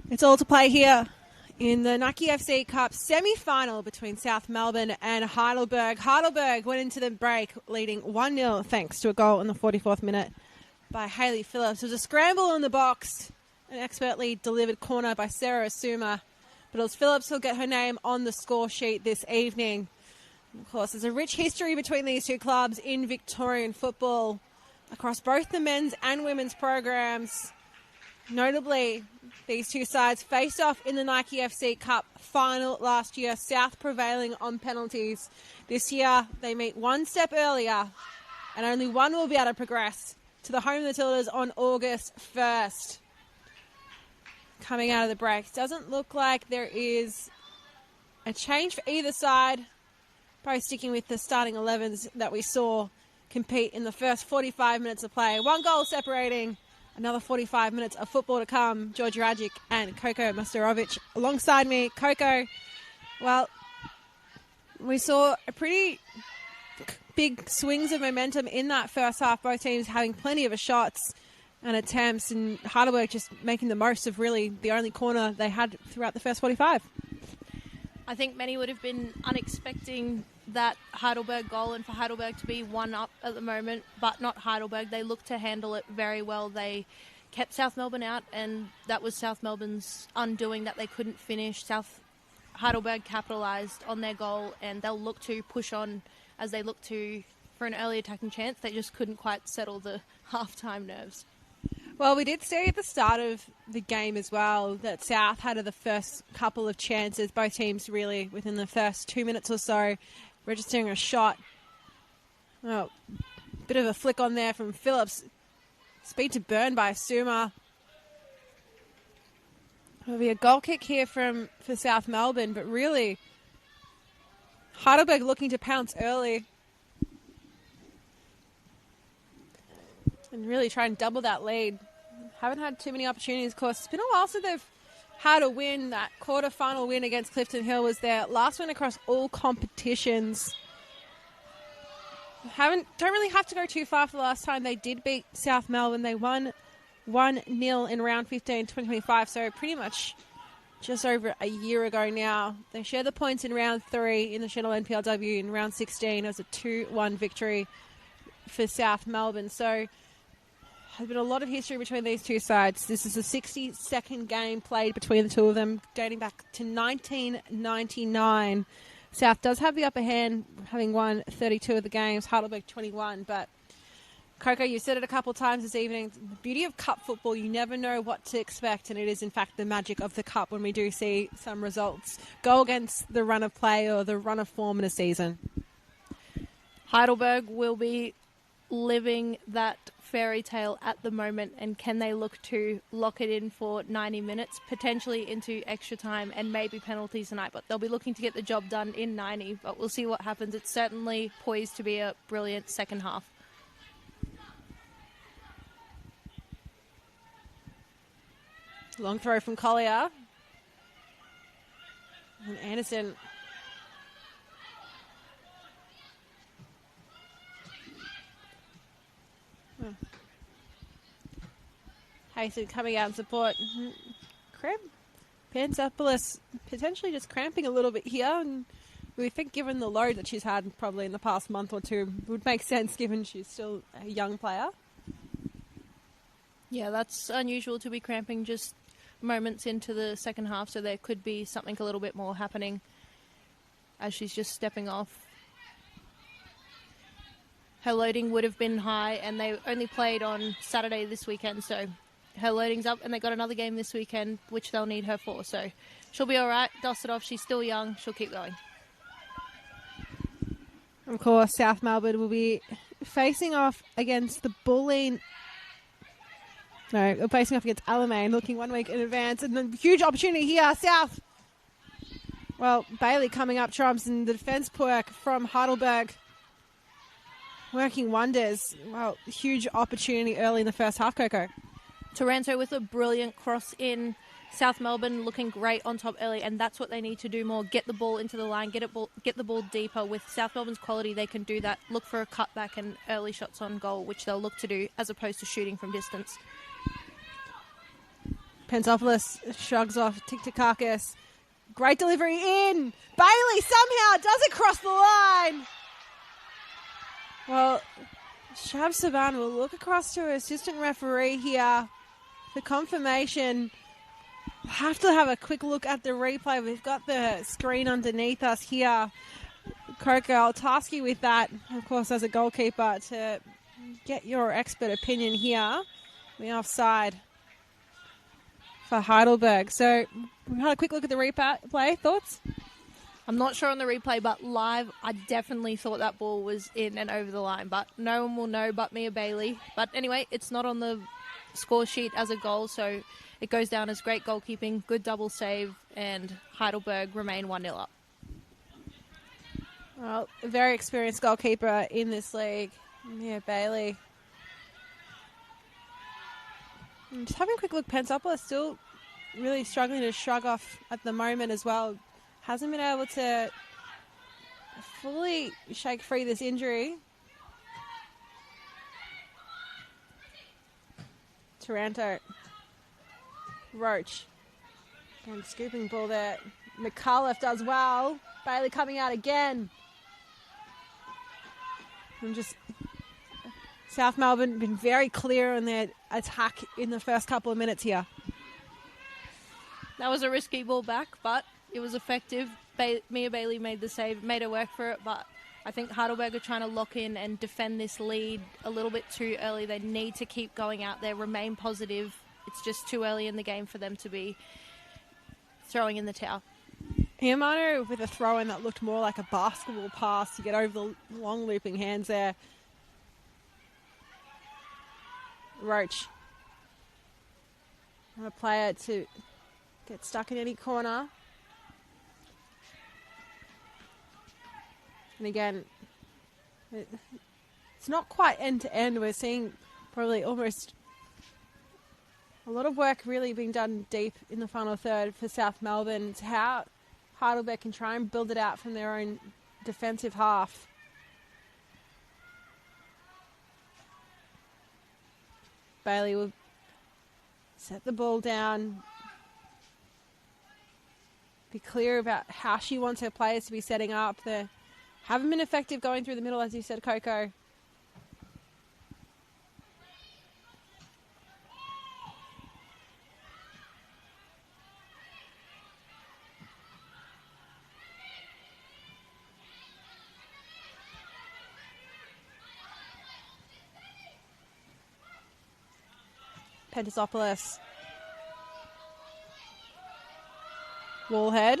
It's all to play here in the Nike FC Cup semi-final between South Melbourne and Heidelberg. Heidelberg went into the break leading 1-0 thanks to a goal in the 44th minute by Hayley Phillips. It was a scramble in the box, an expertly delivered corner by Sarah Asuma. But it was Phillips who'll get her name on the score sheet this evening. Of course, there's a rich history between these two clubs in Victorian football across both the men's and women's programs. Notably, these two sides faced off in the Nike FC Cup final last year, South prevailing on penalties. This year, they meet one step earlier, and only one will be able to progress to the home of the Tildas on August 1st. Coming out of the break, doesn't look like there is a change for either side. Probably sticking with the starting 11s that we saw compete in the first 45 minutes of play. One goal separating. Another 45 minutes of football to come. George Rajic and Coco Masterovic alongside me. Coco, well, we saw a pretty big swings of momentum in that first half. Both teams having plenty of shots and attempts, and Heidelberg just making the most of really the only corner they had throughout the first 45. I think many would have been unexpecting that Heidelberg goal and for Heidelberg to be 1-up at the moment, but not Heidelberg. They looked to handle it very well. They kept South Melbourne out, and that was South Melbourne's undoing that they couldn't finish. Heidelberg capitalised on their goal, and they'll look to push on as they look to for an early attacking chance. They just couldn't quite settle the half-time nerves. Well, we did see at the start of the game as well that South had the first couple of chances, both teams really within the first 2 minutes or so, registering a shot. Oh, bit of a flick on there from Phillips. Speed to burn by Asuma. There'll be a goal kick here for South Melbourne, but really Heidelberg looking to pounce early and really try and double that lead. Haven't had too many opportunities, of course. It's been a while since they've had a win. That quarter-final win against Clifton Hill was their last win across all competitions. Don't really have to go too far for the last time they did beat South Melbourne. They won 1-0 in round 15, 2025, so pretty much just over a year ago now. They shared the points in round 3 in the Shuttle NPLW. In round 16, it was a 2-1 victory for South Melbourne. So there's been a lot of history between these two sides. This is the 62nd game played between the two of them, dating back to 1999. South does have the upper hand, having won 32 of the games, Heidelberg 21. But, Coco, you said it a couple of times this evening, the beauty of cup football, you never know what to expect, and it is, in fact, the magic of the cup when we do see some results go against the run of play or the run of form in a season. Heidelberg will be living that fairy tale at the moment, and can they look to lock it in for 90 minutes, potentially into extra time and maybe penalties tonight, but they'll be looking to get the job done in 90, but we'll see what happens. It's certainly poised to be a brilliant second half. Long throw from Collier. And Anderson. Hayson coming out in support. Pansopoulos potentially just cramping a little bit here, and we think given the load that she's had probably in the past month or two, would make sense given she's still a young player. Yeah, that's unusual to be cramping just moments into the second half, so there could be something a little bit more happening as she's just stepping off. Her loading would have been high, and they only played on Saturday this weekend, so her loading's up, and they got another game this weekend, which they'll need her for. So she'll be all right. Dust it off. She's still young. She'll keep going. Of course, South Melbourne will be facing off against the Bulleen. No, facing off against Alamein, looking 1 week in advance. And a huge opportunity here, South. Well, Bailey coming up trumps, and the defence work from Heidelberg working wonders. Well, huge opportunity early in the first half, Coco. Taranto with a brilliant cross in. South Melbourne looking great on top early, and that's what they need to do more. Get the ball into the line, get the ball deeper. With South Melbourne's quality, they can do that. Look for a cutback and early shots on goal, which they'll look to do, as opposed to shooting from distance. Pantopoulos shrugs off Tiktakakis. Great delivery in. Bailey somehow does it cross the line. Well, Shav Saban will look across to assistant referee here for confirmation. We'll have to have a quick look at the replay. We've got the screen underneath us here. Coco, I'll task you with that, of course, as a goalkeeper, to get your expert opinion here. The offside for Heidelberg. So we had a quick look at the replay. Thoughts? I'm not sure on the replay, but live, I definitely thought that ball was in and over the line. But no one will know but Mia Bailey. But anyway, it's not on the score sheet as a goal, so it goes down as great goalkeeping, good double save, and Heidelberg remain 1-0 up. Well, a very experienced goalkeeper in this league, Mia Bailey. And just having a quick look, Pantopoulos still really struggling to shrug off at the moment as well. Hasn't been able to fully shake free this injury. Taranto. Roach. And scooping ball there. McAuliffe does well. Bailey coming out again. And just South Melbourne been very clear on their attack in the first couple of minutes here. That was a risky ball back, but it was effective. Mia Bailey made the save, made her work for it, but I think Heidelberg are trying to lock in and defend this lead a little bit too early. They need to keep going out there, remain positive. It's just too early in the game for them to be throwing in the towel. Iamano with a throw-in that looked more like a basketball pass to get over the long looping hands there. Roach. A player to get stuck in any corner. And again, it's not quite end-to-end. We're seeing probably almost a lot of work really being done deep in the final third for South Melbourne. It's how Heidelberg can try and build it out from their own defensive half. Bailey will set the ball down. Be clear about how she wants her players to be setting up. They haven't been effective going through the middle, as you said, Coco. Pentasopoulos. Wallhead.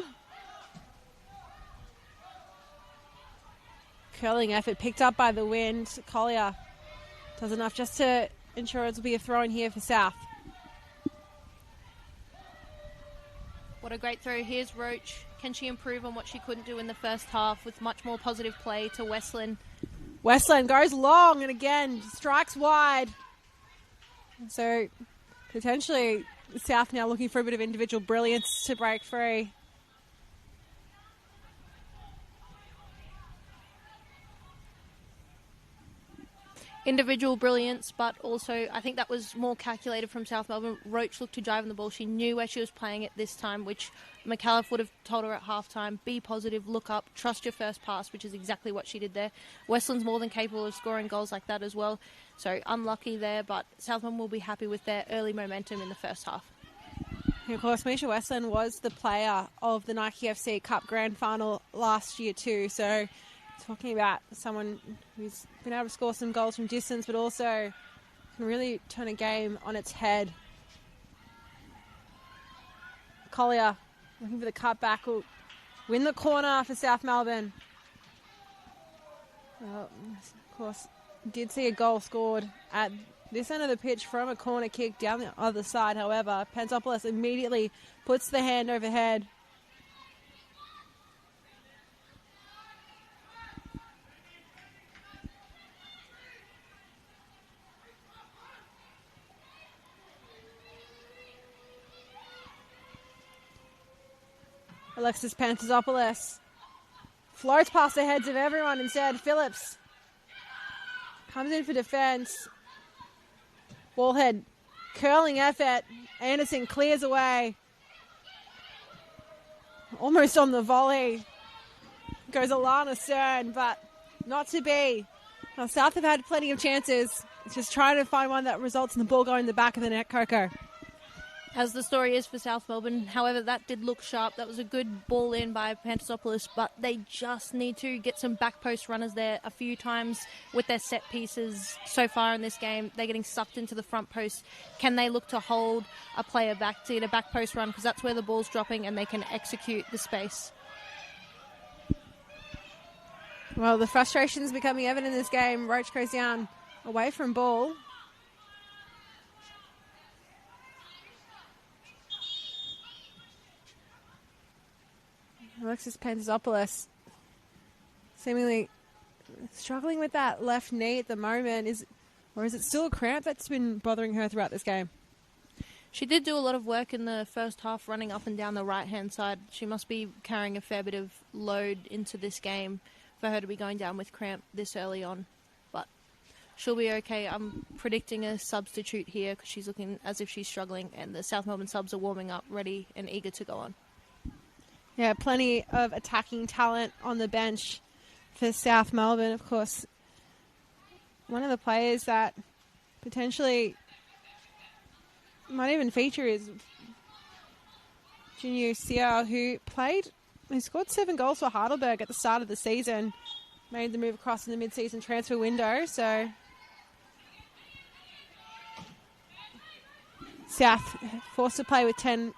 Curling effort picked up by the wind. Collier does enough just to ensure it will be a throw in here for South. What a great throw. Here's Roach. Can she improve on what she couldn't do in the first half with much more positive play to Westland? Westland goes long and again strikes wide. So potentially South now looking for a bit of individual brilliance to break free. Individual brilliance, but also I think that was more calculated from South Melbourne. Roach looked to drive on the ball. She knew where she was playing it this time, which McAuliffe would have told her at halftime. Be positive, look up, trust your first pass, which is exactly what she did there. Westland's more than capable of scoring goals like that as well. So unlucky there, but South Melbourne will be happy with their early momentum in the first half. And of course, Misha Westland was the player of the Nike FC Cup Grand Final last year too. So talking about someone who's been able to score some goals from distance, but also can really turn a game on its head. Collier looking for the cutback, will win the corner for South Melbourne. Well, of course, did see a goal scored at this end of the pitch from a corner kick down the other side. However, Pantopoulos immediately puts the hand overhead. Alexis Pantopoulos floats past the heads of everyone instead. Phillips comes in for defence. Wallhead curling effort. Anderson clears away. Almost on the volley. Goes Alana Stern, but not to be. Now, South have had plenty of chances. Just trying to find one that results in the ball going in the back of the net, Coco. As the story is for South Melbourne. However, that did look sharp. That was a good ball in by Pantasopoulos, but they just need to get some back post runners there a few times with their set pieces so far in this game. They're getting sucked into the front post. Can they look to hold a player back to get a back post run? Because that's where the ball's dropping and they can execute the space. Well, the frustration's becoming evident in this game. Roach goes down away from ball. Alexis Pantasopoulos seemingly struggling with that left knee at the moment. Is it still a cramp that's been bothering her throughout this game? She did do a lot of work in the first half running up and down the right-hand side. She must be carrying a fair bit of load into this game for her to be going down with cramp this early on. But she'll be okay. I'm predicting a substitute here because she's looking as if she's struggling, and the South Melbourne subs are warming up, ready and eager to go on. Yeah, plenty of attacking talent on the bench for South Melbourne. Of course, one of the players that potentially might even feature is Junior Seau, who scored 7 goals for Heidelberg at the start of the season. Made the move across in the mid-season transfer window, so South forced to play with 10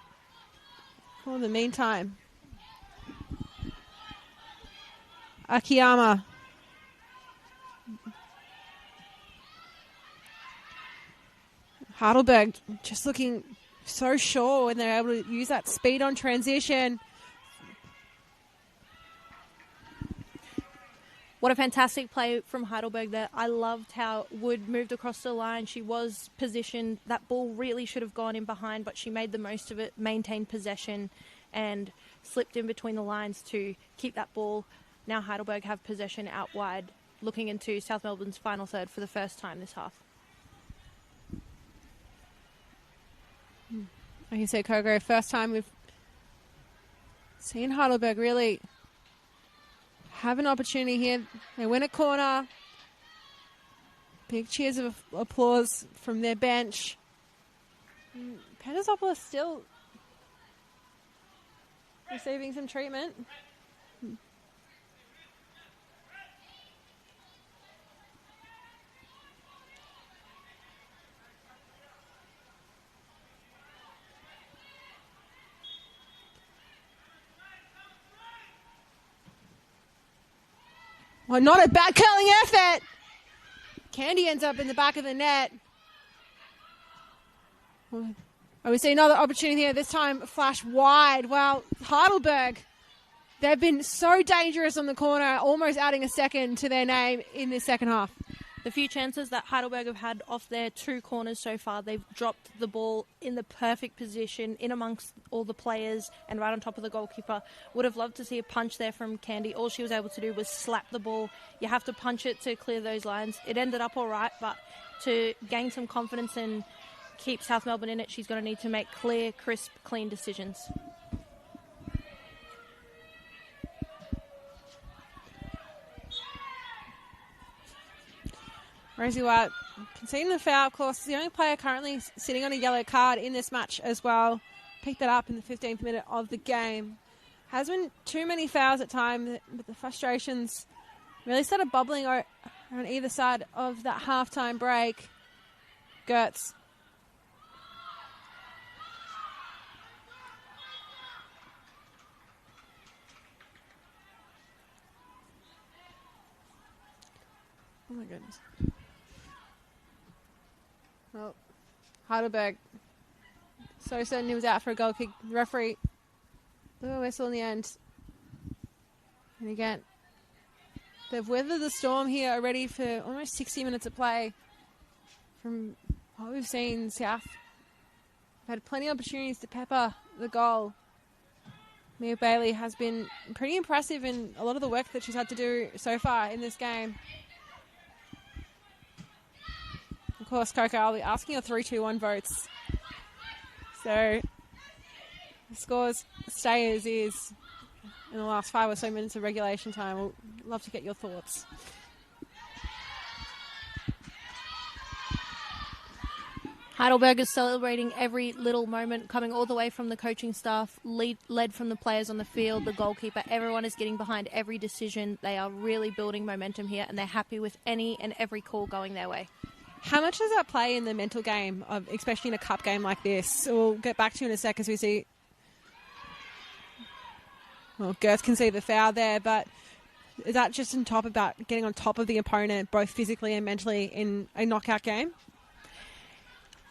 for the meantime. Akiyama. Heidelberg just looking so sure when they're able to use that speed on transition. What a fantastic play from Heidelberg there. I loved how Wood moved across the line. She was positioned. That ball really should have gone in behind, but she made the most of it, maintained possession, and slipped in between the lines to keep that ball. Now Heidelberg have possession out wide, looking into South Melbourne's final third for the first time this half. Like you said, Coco, first time we've seen Heidelberg really have an opportunity here. They win a corner. Big cheers of applause from their bench. Pantasopoulos still receiving some treatment. Well, not a bad curling effort. Candy ends up in the back of the net. We see another opportunity here. This time, flash wide. Well, Heidelberg, they've been so dangerous on the corner, almost adding a second to their name in this second half. The few chances that Heidelberg have had off their 2 corners so far, they've dropped the ball in the perfect position, in amongst all the players and right on top of the goalkeeper. Would have loved to see a punch there from Candy. All she was able to do was slap the ball. You have to punch it to clear those lines. It ended up all right, but to gain some confidence and keep South Melbourne in it, she's going to need to make clear, crisp, clean decisions. Rosie White conceding the foul, of course, the only player currently sitting on a yellow card in this match as well. Picked that up in the 15th minute of the game. Has been too many fouls at times, but the frustrations really started bubbling on either side of that halftime break. Gertz. Oh my goodness. Well, Heidelberg, so certain he was out for a goal kick. The referee blew a whistle in the end. And again, they've weathered the storm here already for almost 60 minutes of play. From what we've seen, South have had plenty of opportunities to pepper the goal. Mia Bailey has been pretty impressive in a lot of the work that she's had to do so far in this game. Of course, Coco, I'll be asking your 3-2-1 votes. So the scores stay as is in the last 5 or so minutes of regulation time. We'll love to get your thoughts. Heidelberg is celebrating every little moment, coming all the way from the coaching staff, led from the players on the field, the goalkeeper. Everyone is getting behind every decision. They are really building momentum here, and they're happy with any and every call going their way. How much does that play in the mental game, especially in a cup game like this? We'll get back to you in a sec as we see. Well, Girth can see the foul there, but is that just on top about getting on top of the opponent, both physically and mentally, in a knockout game?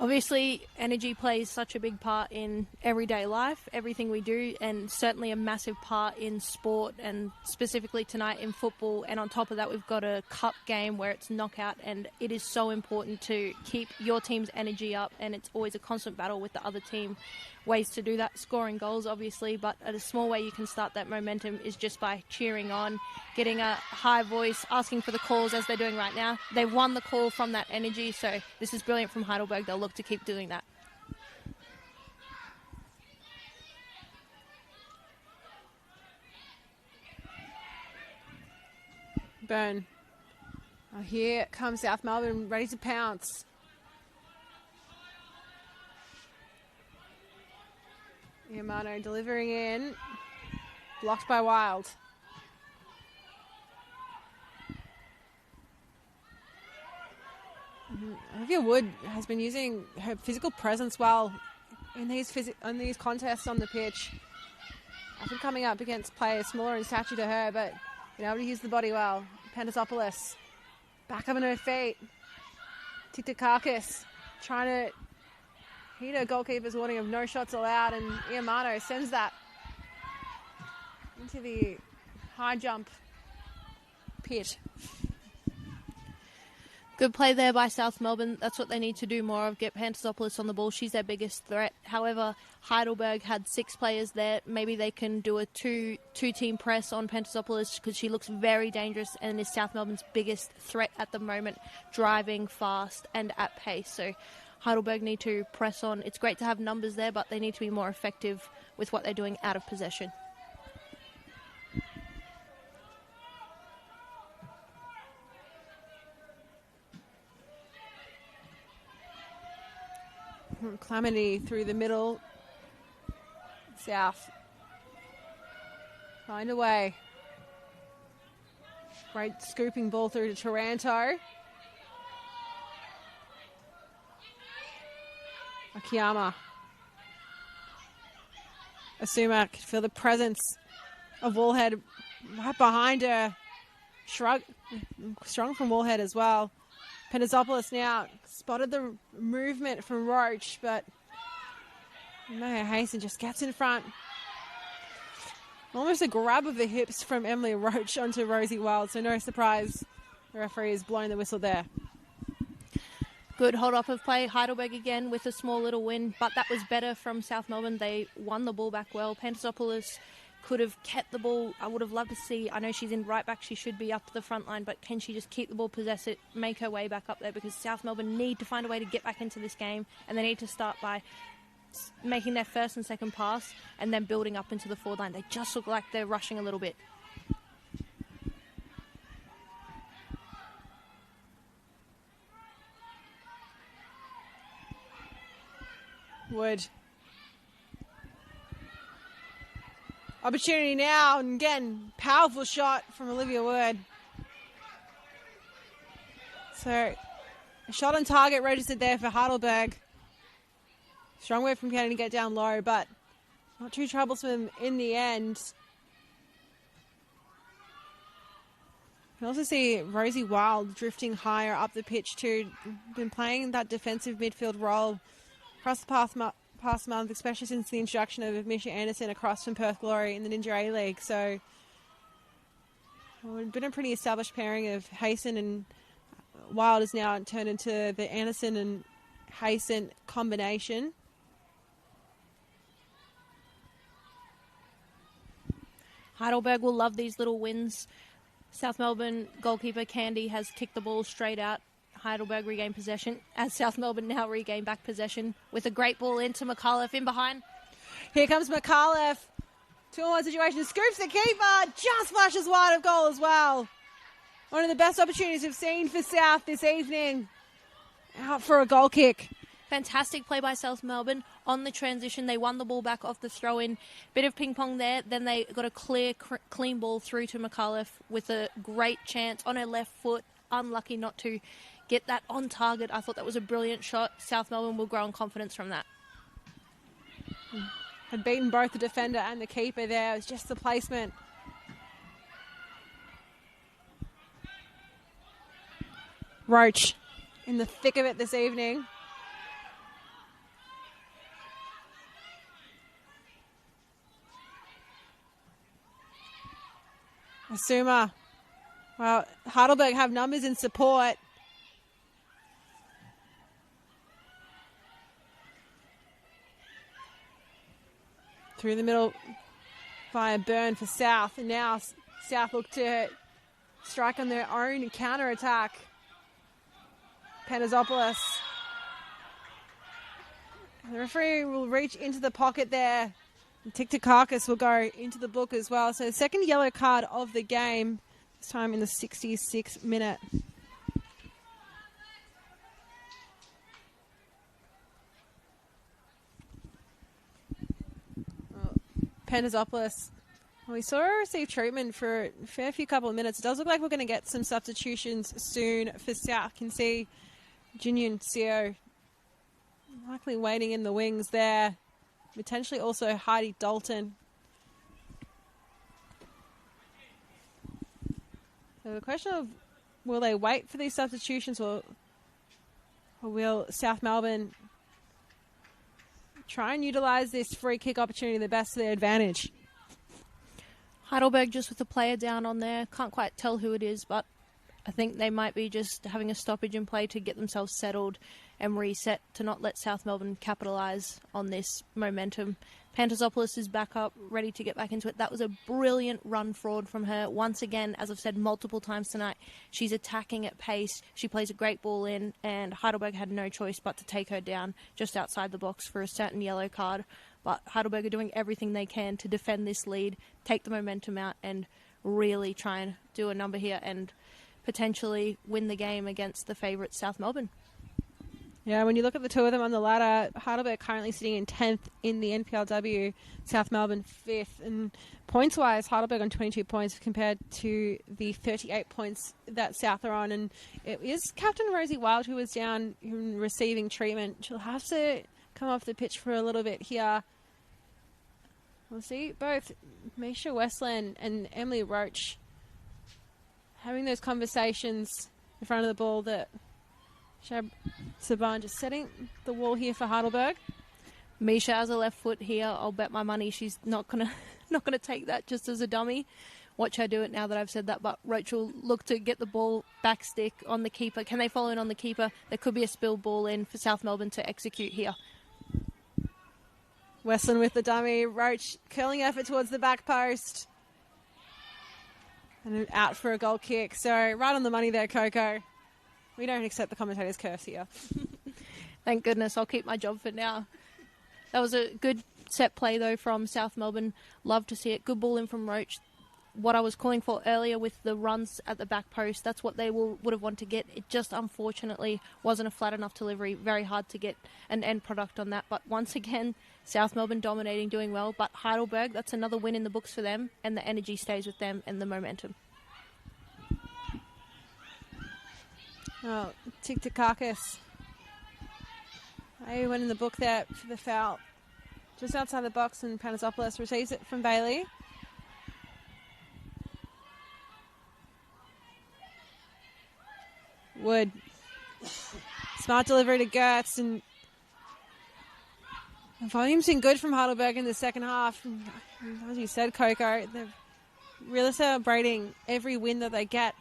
Obviously, energy plays such a big part in everyday life, everything we do, and certainly a massive part in sport, and specifically tonight in football. And on top of that, we've got a cup game where it's knockout, and it is so important to keep your team's energy up, and it's always a constant battle with the other team. Ways to do that, scoring goals obviously, but a small way you can start that momentum is just by cheering on, getting a high voice, asking for the calls as they're doing right now. They've won the call from that energy, so this is brilliant from Heidelberg. They'll look to keep doing that. Burn. Oh, here comes South Melbourne, ready to pounce. Yamano delivering in. Blocked by Wild. Olivia Wood has been using her physical presence well in these contests on the pitch. Often coming up against players smaller in stature to her, but being able to use the body well. Pantasopoulos back up on her feet. Titakakis trying to heed her goalkeeper's warning of no shots allowed, and Iamano sends that into the high jump pit. Good play there by South Melbourne. That's what they need to do more of, get Pantasopoulos on the ball. She's their biggest threat. However, Heidelberg had 6 players there. Maybe they can do a two-team press on Pantasopoulos because she looks very dangerous and is South Melbourne's biggest threat at the moment, driving fast and at pace. So Heidelberg need to press on. It's great to have numbers there, but they need to be more effective with what they're doing out of possession. Calamity through the middle. South. Find a way. Great scooping ball through to Taranto. Akiyama. Asuma could feel the presence of Wallhead right behind her. Strong from Wallhead as well. Pantasopoulos now spotted the movement from Roach, but Maya Hasten just gets in front. Almost a grab of the hips from Emily Roach onto Rosie Wild, so no surprise the referee is blowing the whistle there. Good hold up of play. Heidelberg again with a small little win, but that was better from South Melbourne. They won the ball back well. Pantasopoulos could have kept the ball. I would have loved to see, I know she's in right back, she should be up to the front line, but can she just keep the ball, possess it, make her way back up there, because South Melbourne need to find a way to get back into this game, and they need to start by making their first and second pass and then building up into the forward line. They just look like they're rushing a little bit. Wood. Opportunity now, and again, powerful shot from Olivia Wood. So, a shot on target registered there for Heidelberg. Strong way from Kennedy to get down low, but not too troublesome in the end. You can also see Rosie Wild drifting higher up the pitch too. Been playing that defensive midfield role across the past month, especially since the introduction of Misha Anderson across from Perth Glory in the Ninja A-League. So it's been a pretty established pairing of Hasten and Wild has now turned into the Anderson and Hasten combination. Heidelberg will love these little wins. South Melbourne goalkeeper Candy has kicked the ball straight out. Heidelberg regain possession as South Melbourne now regain back possession with a great ball into McAuliffe in behind. Here comes McAuliffe. 2-on-1 situation. Scoops the keeper. Just flashes wide of goal as well. One of the best opportunities we've seen for South this evening. Out for a goal kick. Fantastic play by South Melbourne on the transition. They won the ball back off the throw-in. Bit of ping-pong there. Then they got a clean ball through to McAuliffe with a great chance on her left foot. Unlucky not to get that on target. I thought that was a brilliant shot. South Melbourne will grow in confidence from that. Had beaten both the defender and the keeper there. It was just the placement. Roach in the thick of it this evening. Asuma. Well, Heidelberg have numbers in support. Through the middle via Burn for South. And now South look to strike on their own counter-attack. Panazopoulos. The referee will reach into the pocket there. Tiktakakis will go into the book as well. So second yellow card of the game. This time in the 66th minute. Panazopoulos. We saw her receive treatment for a fair few couple of minutes. It does look like we're going to get some substitutions soon for South. Can see Junior Seo likely waiting in the wings there. Potentially also Heidi Dalton. So the question of will they wait for these substitutions or will South Melbourne try and utilise this free kick opportunity the best to their advantage? Heidelberg just with a player down on there. Can't quite tell who it is, but I think they might be just having a stoppage in play to get themselves settled and reset to not let South Melbourne capitalise on this momentum. Pantasopoulos is back up, ready to get back into it. That was a brilliant run forward from her. Once again, as I've said multiple times tonight, she's attacking at pace. She plays a great ball in, and Heidelberg had no choice but to take her down just outside the box for a certain yellow card. But Heidelberg are doing everything they can to defend this lead, take the momentum out, and really try and do a number here and potentially win the game against the favourite South Melbourne. Yeah, when you look at the two of them on the ladder, Heidelberg currently sitting in 10th in the NPLW, South Melbourne 5th. And points-wise, Heidelberg on 22 points compared to the 38 points that South are on. And it is Captain Rosie Wild who was down receiving treatment. She'll have to come off the pitch for a little bit here. We'll see both Misha Westland and Emily Roach having those conversations in front of the ball that Shab Saban just setting the wall here for Heidelberg. Misha has a left foot here. I'll bet my money she's not gonna take that just as a dummy. Watch her do it now that I've said that. But Roach will look to get the ball back stick on the keeper. Can they follow in on the keeper? There could be a spill ball in for South Melbourne to execute here. Westland with the dummy. Roach curling effort towards the back post. And out for a goal kick. So right on the money there, Coco. We don't accept the commentator's curse here. Thank goodness. I'll keep my job for now. That was a good set play, though, from South Melbourne. Love to see it. Good ball in from Roach. What I was calling for earlier with the runs at the back post, that's what they would have wanted to get. It just, unfortunately, wasn't a flat enough delivery. Very hard to get an end product on that. But once again, South Melbourne dominating, doing well. But Heidelberg, that's another win in the books for them. And the energy stays with them and the momentum. Oh, Tiktakakis. They went in the book there for the foul. Just outside the box, and Panasopoulos receives it from Bailey. Wood. Smart delivery to Gertz, and the volume's been good from Heidelberg in the second half. And as you said, Coco, they're really celebrating every win that they get.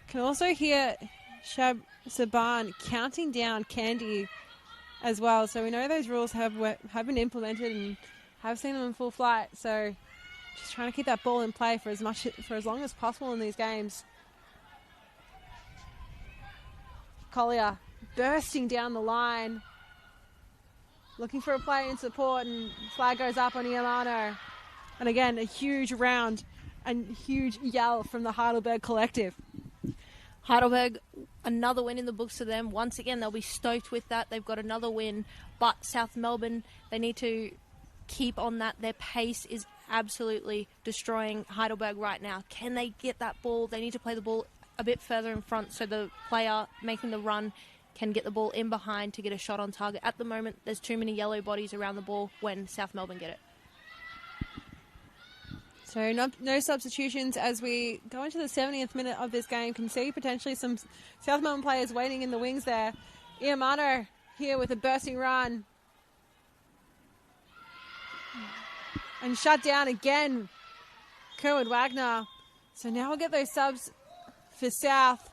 Can also hear Shab Saban counting down Candy as well. So we know those rules have been implemented and have seen them in full flight. So just trying to keep that ball in play for as long as possible in these games. Collier bursting down the line. Looking for a player in support, and flag goes up on Iamano. And again, a huge round and huge yell from the Heidelberg collective. Heidelberg, another win in the books for them. Once again, they'll be stoked with that. They've got another win. But South Melbourne, they need to keep on that. Their pace is absolutely destroying Heidelberg right now. Can they get that ball? They need to play the ball a bit further in front so the player making the run can get the ball in behind to get a shot on target. At the moment, there's too many yellow bodies around the ball when South Melbourne get it. So no substitutions as we go into the 70th minute of this game. Can see potentially some South Melbourne players waiting in the wings there. Iamano here with a bursting run. And shut down again, Kerwin Wagner. So now we'll get those subs for South.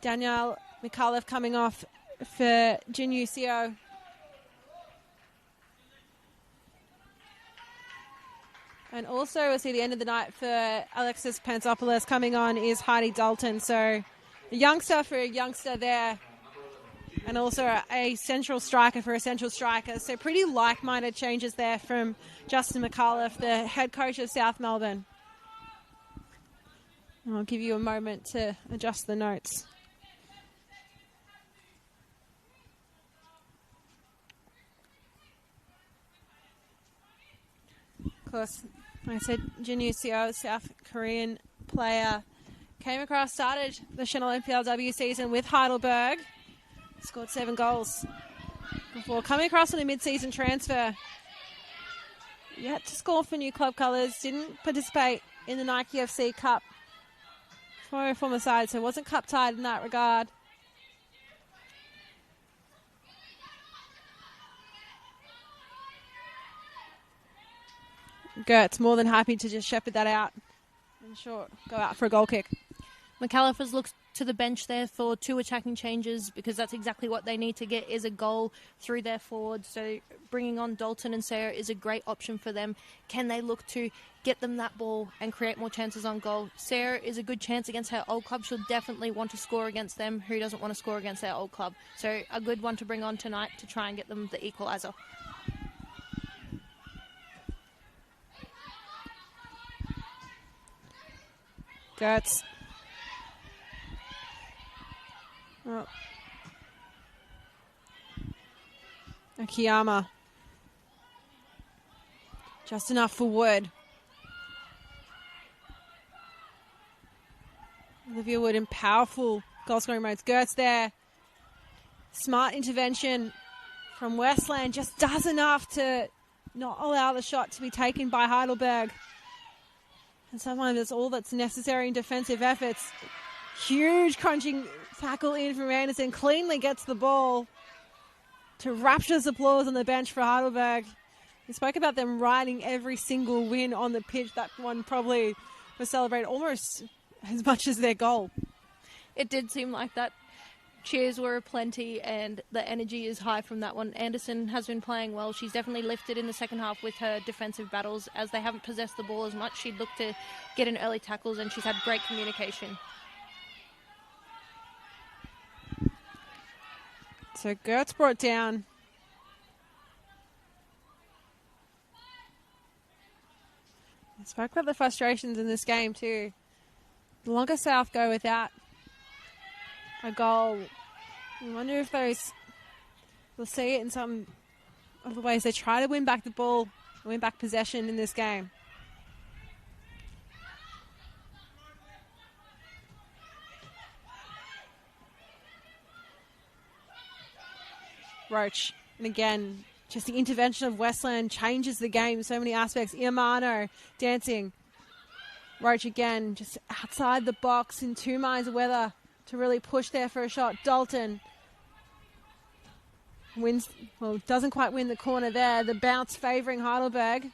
Danielle Mikalev coming off for Genucio. And also, we'll see the end of the night for Alexis Pansopoulos. Coming on is Heidi Dalton. So a youngster for a youngster there. And also a central striker for a central striker. So pretty like-minded changes there from Justin McAuliffe, the head coach of South Melbourne. And I'll give you a moment to adjust the notes. Of course, like I said, Genucio, South Korean player, came across, started the Chanel MPLW season with Heidelberg, scored 7 goals before coming across on a mid-season transfer. Yet to score for new club colours, didn't participate in the Nike FC Cup for a former side, so wasn't cup tied in that regard. Gertz more than happy to just shepherd that out and go out for a goal kick. McAuliffe has looked to the bench there for 2 attacking changes because that's exactly what they need to get is a goal through their forwards. So bringing on Dalton and Sarah is a great option for them. Can they look to get them that ball and create more chances on goal? Sarah is a good chance against her old club. She'll definitely want to score against them. Who doesn't want to score against their old club? So a good one to bring on tonight to try and get them the equaliser. Gertz. Oh. Akiyama. Just enough for Wood. Olivia Wood in powerful goal-scoring modes. Gertz there. Smart intervention from Westland. Just does enough to not allow the shot to be taken by Heidelberg. And sometimes that's all that's necessary in defensive efforts. Huge crunching tackle in from Anderson. Cleanly gets the ball to rapturous applause on the bench for Heidelberg. We spoke about them riding every single win on the pitch. That one probably was celebrated almost as much as their goal. It did seem like that. Cheers were aplenty and the energy is high from that one. Anderson has been playing well. She's definitely lifted in the second half with her defensive battles. As they haven't possessed the ball as much, she'd look to get in early tackles and she's had great communication. So Gertz brought down. I spoke about the frustrations in this game too. The longer South go without a goal, I wonder if we'll see it in some of the ways they try to win back the ball, win back possession in this game. Roach, and again, just the intervention of Westland changes the game in so many aspects. Iamano dancing. Roach again, just outside the box in 2 minds of whether to really push there for a shot. Dalton wins, well, doesn't quite win the corner there. The bounce favouring Heidelberg.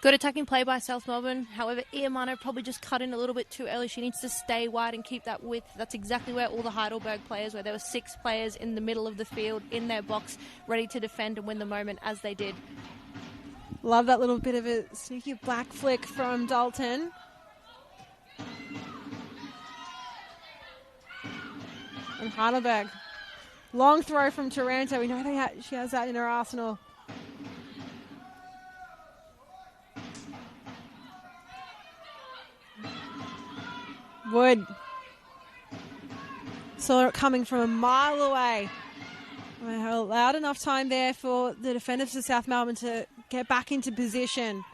Good attacking play by South Melbourne. However, Iamano probably just cut in a little bit too early. She needs to stay wide and keep that width. That's exactly where all the Heidelberg players were. There were 6 players in the middle of the field in their box ready to defend and win the moment as they did. Love that little bit of a sneaky black flick from Dalton. And Heidelberg. Long throw from Taranto. We know she has that in her arsenal. Wood. Saw it coming from a mile away. We allowed enough time there for the defenders of South Melbourne to get back into position.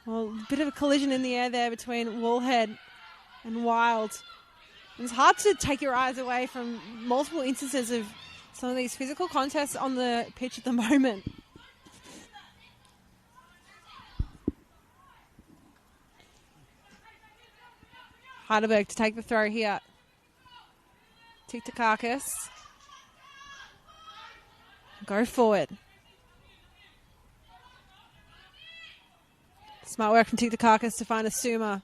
Well, a bit of a collision in the air there between Woolhead and Wild. And it's hard to take your eyes away from multiple instances of some of these physical contests on the pitch at the moment. Heidelberg to take the throw here. Tiktakakis. Go forward. Smart work from Tiktakakis to find a Suma.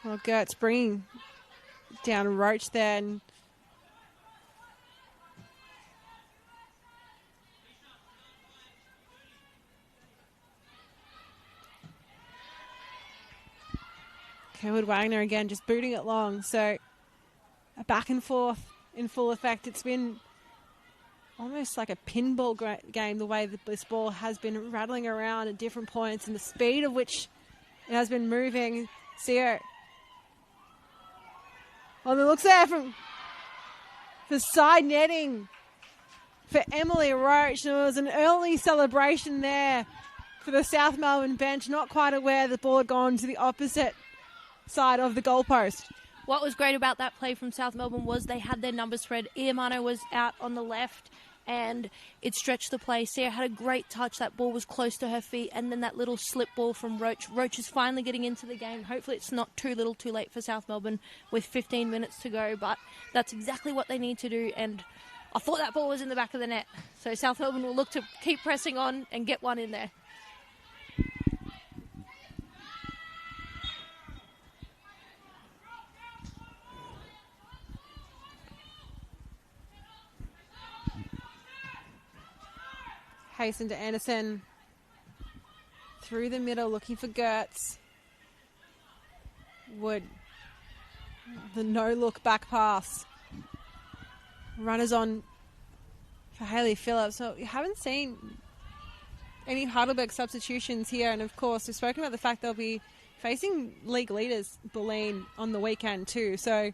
Well, Gertz bringing down Roach there. And Kerwood Wagner again just booting it long. So a back and forth in full effect. It's been almost like a pinball game the way that this ball has been rattling around at different points and the speed of which it has been moving. Seo on the looks there for side netting for Emily Roach. There was an early celebration there for the South Melbourne bench, not quite aware the ball had gone to the opposite side of the goalpost. What was great about that play from South Melbourne was they had their number spread. Iamano was out on the left and it stretched the play. Sarah had a great touch. That ball was close to her feet, and then that little slip ball from Roach. Roach is finally getting into the game. Hopefully it's not too little too late for South Melbourne with 15 minutes to go, but that's exactly what they need to do, and I thought that ball was in the back of the net. So South Melbourne will look to keep pressing on and get one in there. Hasten to Anderson. Through the middle, looking for Gertz. Wood. The no-look back pass. Runners on for Hayley Phillips. So you haven't seen any Heidelberg substitutions here. And, of course, we've spoken about the fact they'll be facing league leaders, Bulleen, on the weekend too. So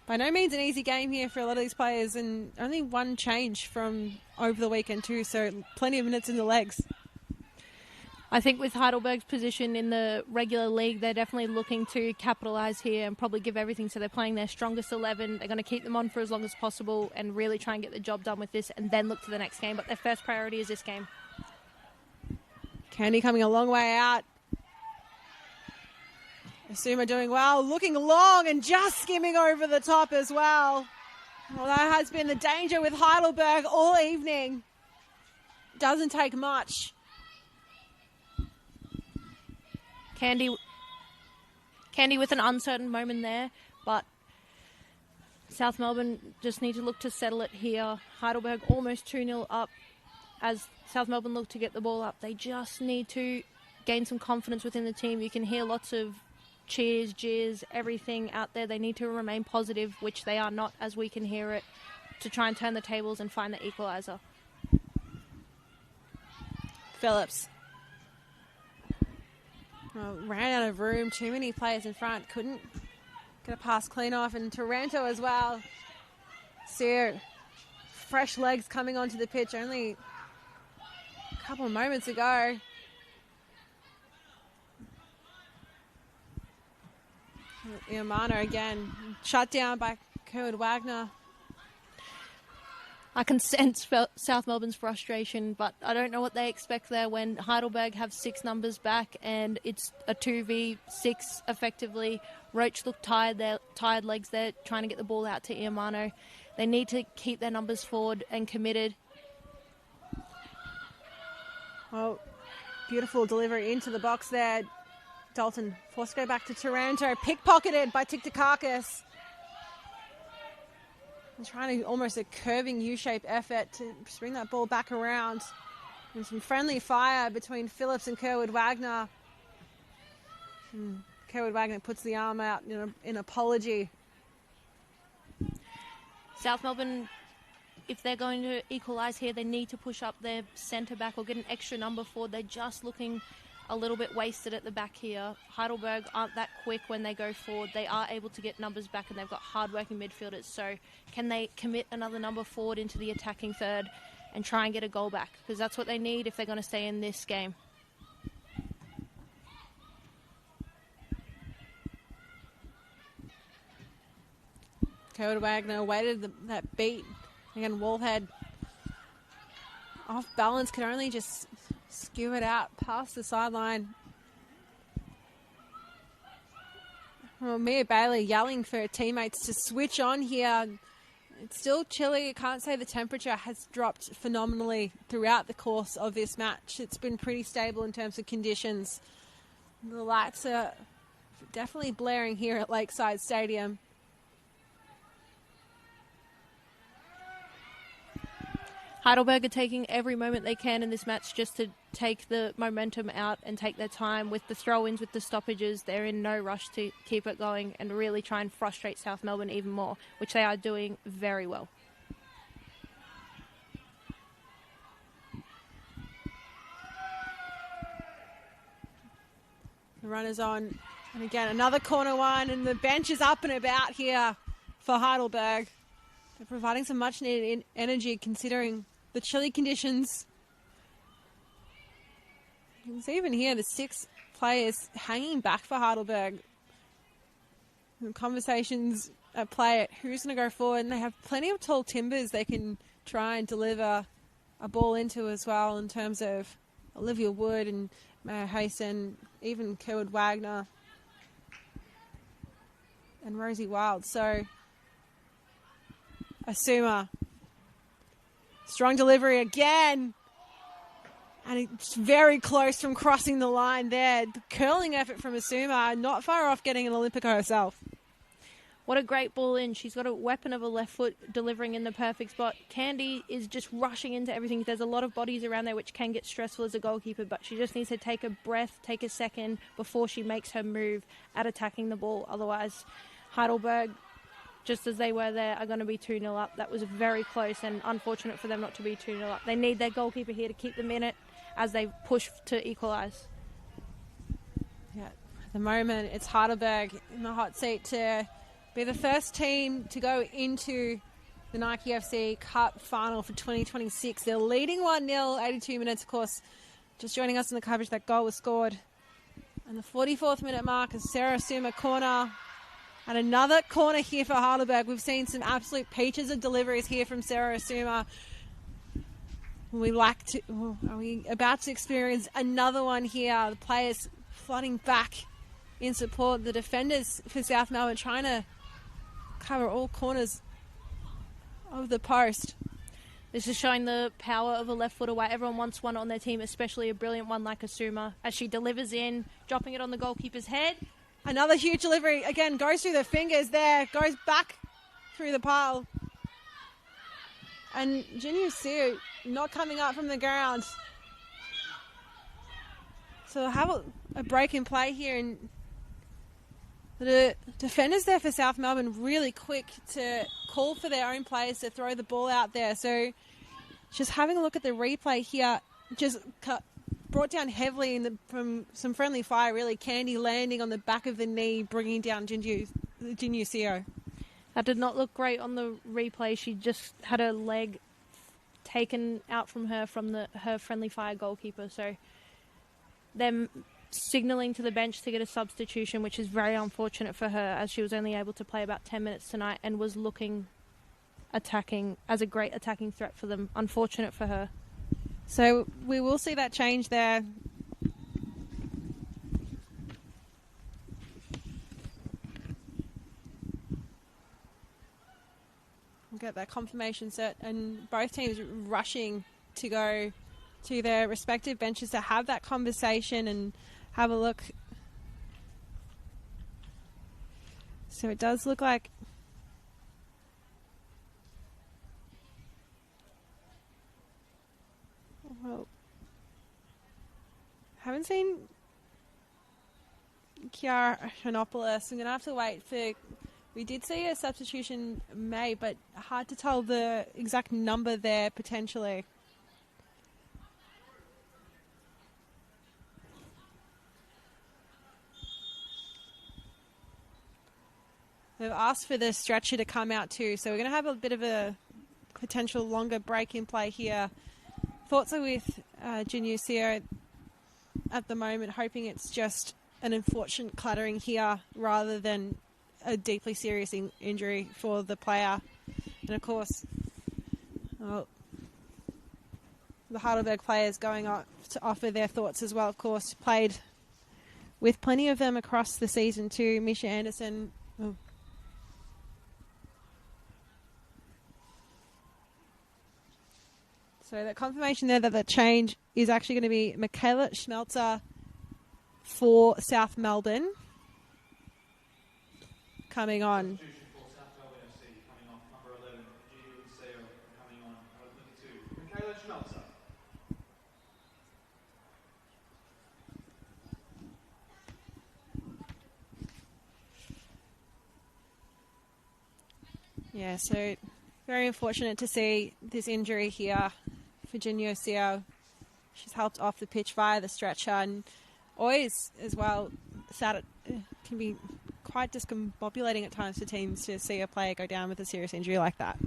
by no means an easy game here for a lot of these players, and only one change from over the weekend too, so plenty of minutes in the legs. I think with Heidelberg's position in the regular league, they're definitely looking to capitalise here and probably give everything. So they're playing their strongest 11. They're going to keep them on for as long as possible and really try and get the job done with this and then look to the next game. But their first priority is this game. Candy coming a long way out. Asuma doing well, looking long and just skimming over the top as well. Well, that has been the danger with Heidelberg all evening. Doesn't take much. Candy with an uncertain moment there, but South Melbourne just need to look to settle it here. Heidelberg almost 2-0 up as South Melbourne look to get the ball up. They just need to gain some confidence within the team. You can hear lots of cheers, jeers, everything out there. They need to remain positive, which they are not, as we can hear it, to try and turn the tables and find the equaliser. Phillips. Oh, ran out of room. Too many players in front. Couldn't get a pass clean off. And Taranto as well. So fresh legs coming onto the pitch only a couple of moments ago. Iamano again, shut down by Kerwood Wagner. I can sense South Melbourne's frustration, but I don't know what they expect there when Heidelberg have 6 numbers back and it's a 2v6 effectively. Roach look tired, their tired legs there, trying to get the ball out to Iamano. They need to keep their numbers forward and committed. Oh, beautiful delivery into the box there. Dalton forced to go back to Taranto, pickpocketed by Tiktakakis. And trying to almost a curving U-shaped effort to bring that ball back around. And some friendly fire between Phillips and Kerwood Wagner. Kerwood Wagner puts the arm out in apology. South Melbourne, if they're going to equalise here, they need to push up their centre back or get an extra number forward. They're just looking a little bit wasted at the back here. Heidelberg aren't that quick when they go forward. They are able to get numbers back, and they've got hard-working midfielders. So can they commit another number forward into the attacking third and try and get a goal back? Because that's what they need if they're going to stay in this game. Kerwood Wagner waited that beat. Again, Wallhead off balance, could only just skew it out past the sideline. Well, Mia Bailey yelling for her teammates to switch on here. It's still chilly. I can't say the temperature has dropped phenomenally throughout the course of this match. It's been pretty stable in terms of conditions. The lights are definitely blaring here at Lakeside Stadium. Heidelberg are taking every moment they can in this match just to take the momentum out and take their time with the throw-ins, with the stoppages. They're in no rush to keep it going and really try and frustrate South Melbourne even more, which they are doing very well. The runner's on. And again, another corner one, and the bench is up and about here for Heidelberg. They're providing some much-needed energy considering the chilly conditions. You can see even here the 6 players hanging back for Heidelberg. And conversations at play at who's going to go forward, and they have plenty of tall timbers they can try and deliver a ball into as well, in terms of Olivia Wood and Maya Hayson, even Kerwood Wagner and Rosie Wild. So Asuma, strong delivery again, and it's very close from crossing the line there. The curling effort from Asuma, not far off getting an Olympico herself. What a great ball in. She's got a weapon of a left foot delivering in the perfect spot. Candy is just rushing into everything. There's a lot of bodies around there which can get stressful as a goalkeeper, but she just needs to take a breath, take a second before she makes her move at attacking the ball. Otherwise, Heidelberg, just as they were there, are going to be 2-0 up. That was very close and unfortunate for them not to be 2-0 up. They need their goalkeeper here to keep them in it as they push to equalise. Yeah, at the moment, it's Heidelberg in the hot seat to be the first team to go into the Nike FC Cup final for 2026. They're leading 1-0, 82 minutes, of course. Just joining us in the coverage, that goal was scored. And the 44th minute mark is Sarah Suma corner. And another corner here for Heidelberg. We've seen some absolute peaches of deliveries here from Sarah Suma. Are we about to experience another one here? The players flooding back in support. The defenders for South Melbourne trying to cover all corners of the post. This is showing the power of a left footer, why everyone wants one on their team, especially a brilliant one like Asuma, as she delivers in, dropping it on the goalkeeper's head. Another huge delivery. Again, goes through the fingers there, goes back through the pile. And Jinyu Siu not coming up from the ground. So we'll have a break in play here, and the defenders there for South Melbourne really quick to call for their own players to throw the ball out there. So just having a look at the replay here, just brought down heavily from some friendly fire, really. Candy landing on the back of the knee, bringing down Jinyu Seo. That did not look great on the replay. She just had her leg taken out from her friendly fire goalkeeper. So them signalling to the bench to get a substitution, which is very unfortunate for her, as she was only able to play about 10 minutes tonight and was looking attacking as a great attacking threat for them. Unfortunate for her. So we will see that change there. We'll get that confirmation set, and both teams rushing to go to their respective benches to have that conversation and have a look So it does look like well, haven't seen Kiara Hanopoulos. I'm going to have to wait for... We did see a substitution made, but hard to tell the exact number there, potentially. They've asked for the stretcher to come out too, so we're going to have a bit of a potential longer break in play here. Thoughts are with Genucio at the moment, hoping it's just an unfortunate clattering here rather than a deeply serious injury for the player. And of course, the Heidelberg players going off to offer their thoughts as well. Of course, played with plenty of them across the season too. Misha Anderson. Oh. So that confirmation there that the change is actually going to be Michaela Schmelzer for South Melbourne coming on. Substitution for South Melbourne FC coming off number 11, Judy Seo coming on number 22, Michaela Schmelzer. Yeah, so very unfortunate to see this injury here for Genucio. She's helped off the pitch via the stretcher, and always as well, sad it can be quite discombobulating at times for teams to see a player go down with a serious injury like that.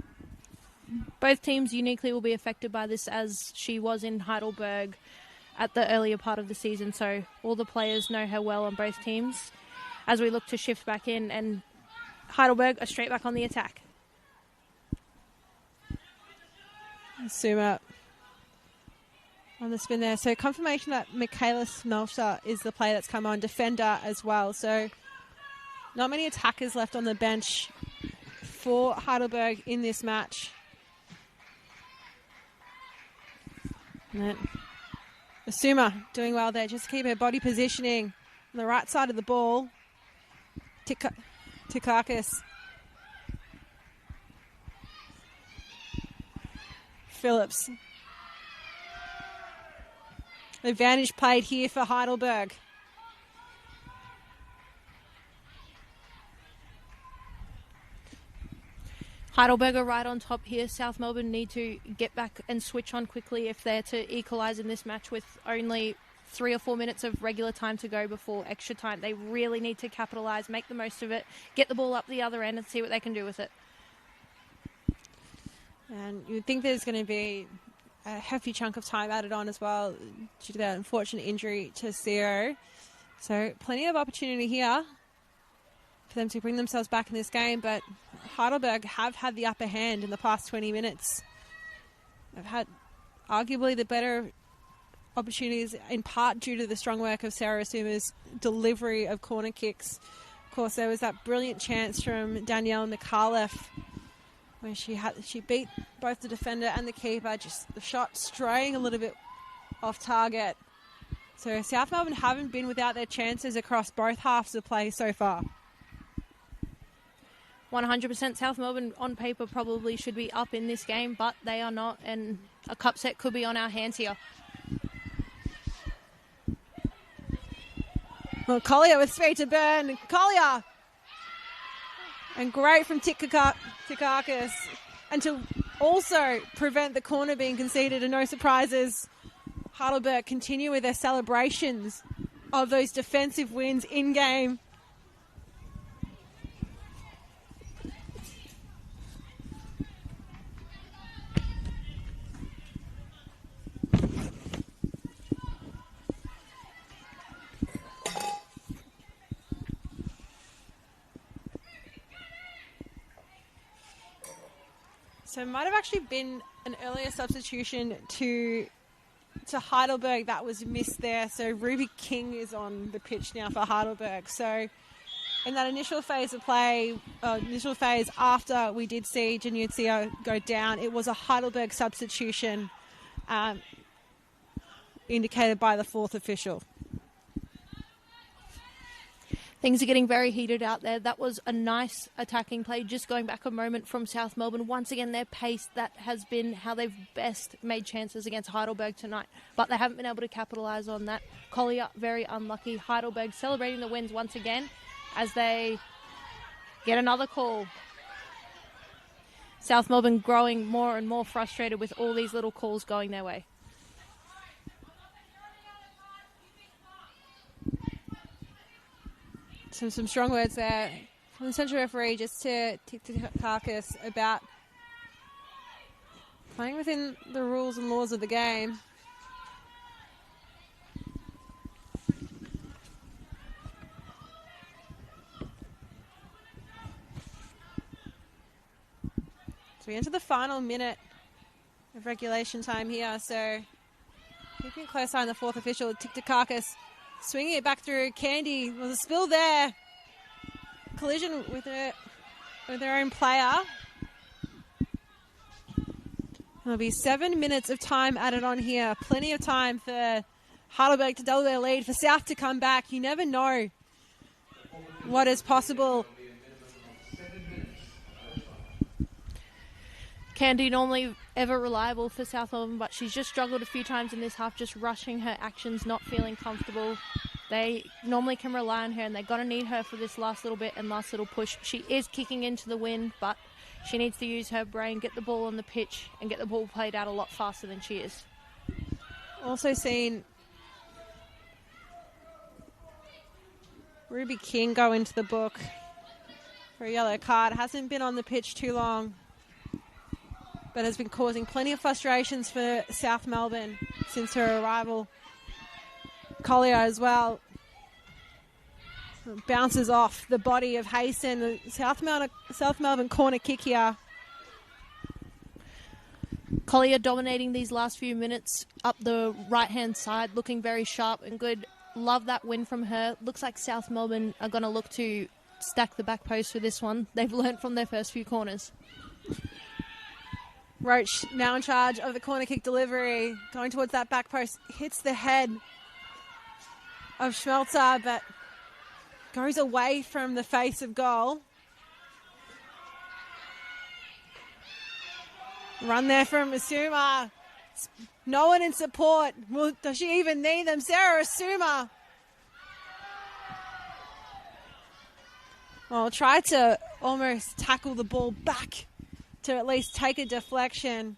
Both teams uniquely will be affected by this, as she was in Heidelberg at the earlier part of the season, so all the players know her well on both teams as we look to shift back in, and Heidelberg are straight back on the attack. Suma on the spin there. So confirmation that Michaela Smelter is the player that's come on, defender as well. So not many attackers left on the bench for Heidelberg in this match. And then Asuma doing well there. Just keep her body positioning on the right side of the ball. Tikakis. Phillips. Advantage played here for Heidelberg. Heidelberg are right on top here. South Melbourne need to get back and switch on quickly if they're to equalise in this match with only 3 or 4 minutes of regular time to go before extra time. They really need to capitalise, make the most of it, get the ball up the other end and see what they can do with it. And you'd think there's going to be a hefty chunk of time added on as well due to that unfortunate injury to Seo. So plenty of opportunity here for them to bring themselves back in this game, but Heidelberg have had the upper hand in the past 20 minutes. They've had arguably the better opportunities, in part due to the strong work of Sarah Asuma's delivery of corner kicks. Of course, there was that brilliant chance from Danielle Mikalev where she beat both the defender and the keeper, just the shot straying a little bit off target. So South Melbourne haven't been without their chances across both halves of play so far. 100% South Melbourne on paper probably should be up in this game, but they are not, and a cup set could be on our hands here. Well, Collier with speed to burn. Collier! And great from Tikakis. And to also prevent the corner being conceded, and no surprises, Heidelberg continue with their celebrations of those defensive wins in-game. So it might have actually been an earlier substitution to Heidelberg that was missed there. So Ruby King is on the pitch now for Heidelberg. So in that initial phase of play, initial phase after we did see Genucio go down, it was a Heidelberg substitution indicated by the fourth official. I Things are getting very heated out there. That was a nice attacking play, just going back a moment from South Melbourne. Once again, their pace, that has been how they've best made chances against Heidelberg tonight. But they haven't been able to capitalise on that. Collier, very unlucky. Heidelberg celebrating the wins once again as they get another call. South Melbourne growing more and more frustrated with all these little calls going their way. Some strong words there from the central referee just to Carcass about playing within the rules and laws of the game. So we enter the final minute of regulation time here, so keeping a close eye on the fourth official, Carcass. Swinging it back through. Candy, was a spill there. Collision with their own player. There'll be 7 minutes of time added on here. Plenty of time for Heidelberg to double their lead, for South to come back. You never know what is possible. Candy normally ever reliable for South Melbourne, but she's just struggled a few times in this half, just rushing her actions, not feeling comfortable. They normally can rely on her, and they're going to need her for this last little bit and last little push. She is kicking into the wind, but she needs to use her brain, get the ball on the pitch, and get the ball played out a lot faster than she is. Also seen Ruby King go into the book for a yellow card. Hasn't been on the pitch too long, but has been causing plenty of frustrations for South Melbourne since her arrival. Collier as well bounces off the body of Hayson. The South Melbourne corner kick here. Collier dominating these last few minutes up the right-hand side, looking very sharp and good. Love that win from her. Looks like South Melbourne are going to look to stack the back post for this one. They've learnt from their first few corners. Roach now in charge of the corner kick delivery, going towards that back post, hits the head of Schmelzer, but goes away from the face of goal. Run there from Asuma. No one in support. Well, does she even need them? Sarah Asuma. Well, try to almost tackle the ball back to at least take a deflection.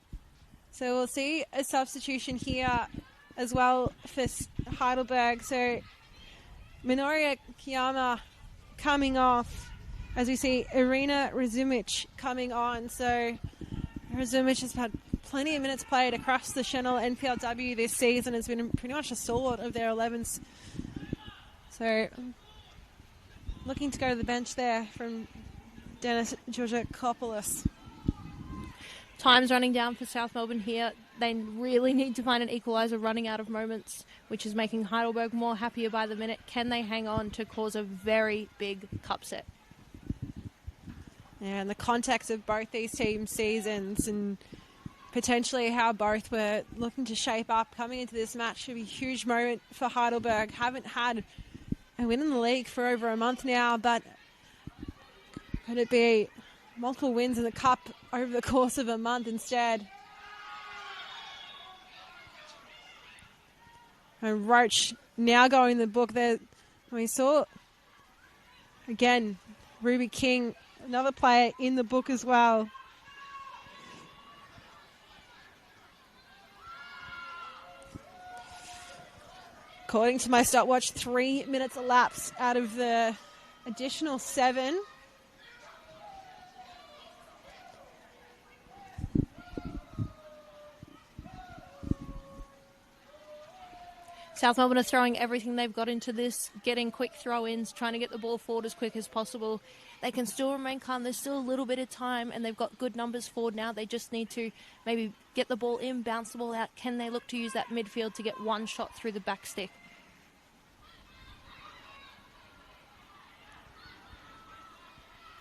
So we'll see a substitution here as well for Heidelberg. So Minoria Kiyama coming off as we see Irina Razumic coming on. So Razumic has had plenty of minutes played across the Chanel NPLW this season. Has been pretty much a stalwart of their 11s. So looking to go to the bench there from Dennis Georgakopoulos. Time's running down for South Melbourne here. They really need to find an equaliser, running out of moments, which is making Heidelberg more happier by the minute. Can they hang on to cause a very big cup set? Yeah, in the context of both these teams' seasons and potentially how both were looking to shape up coming into this match, should be a huge moment for Heidelberg. Haven't had a win in the league for over a month now, but could it be multiple wins in the cup over the course of a month instead? And Roach now going in the book there. We saw, again, Ruby King, another player in the book as well. According to my stopwatch, 3 minutes elapsed out of the additional 7. South Melbourne are throwing everything they've got into this, getting quick throw-ins, trying to get the ball forward as quick as possible. They can still remain calm. There's still a little bit of time, and they've got good numbers forward now. They just need to maybe get the ball in, bounce the ball out. Can they look to use that midfield to get one shot through the back stick?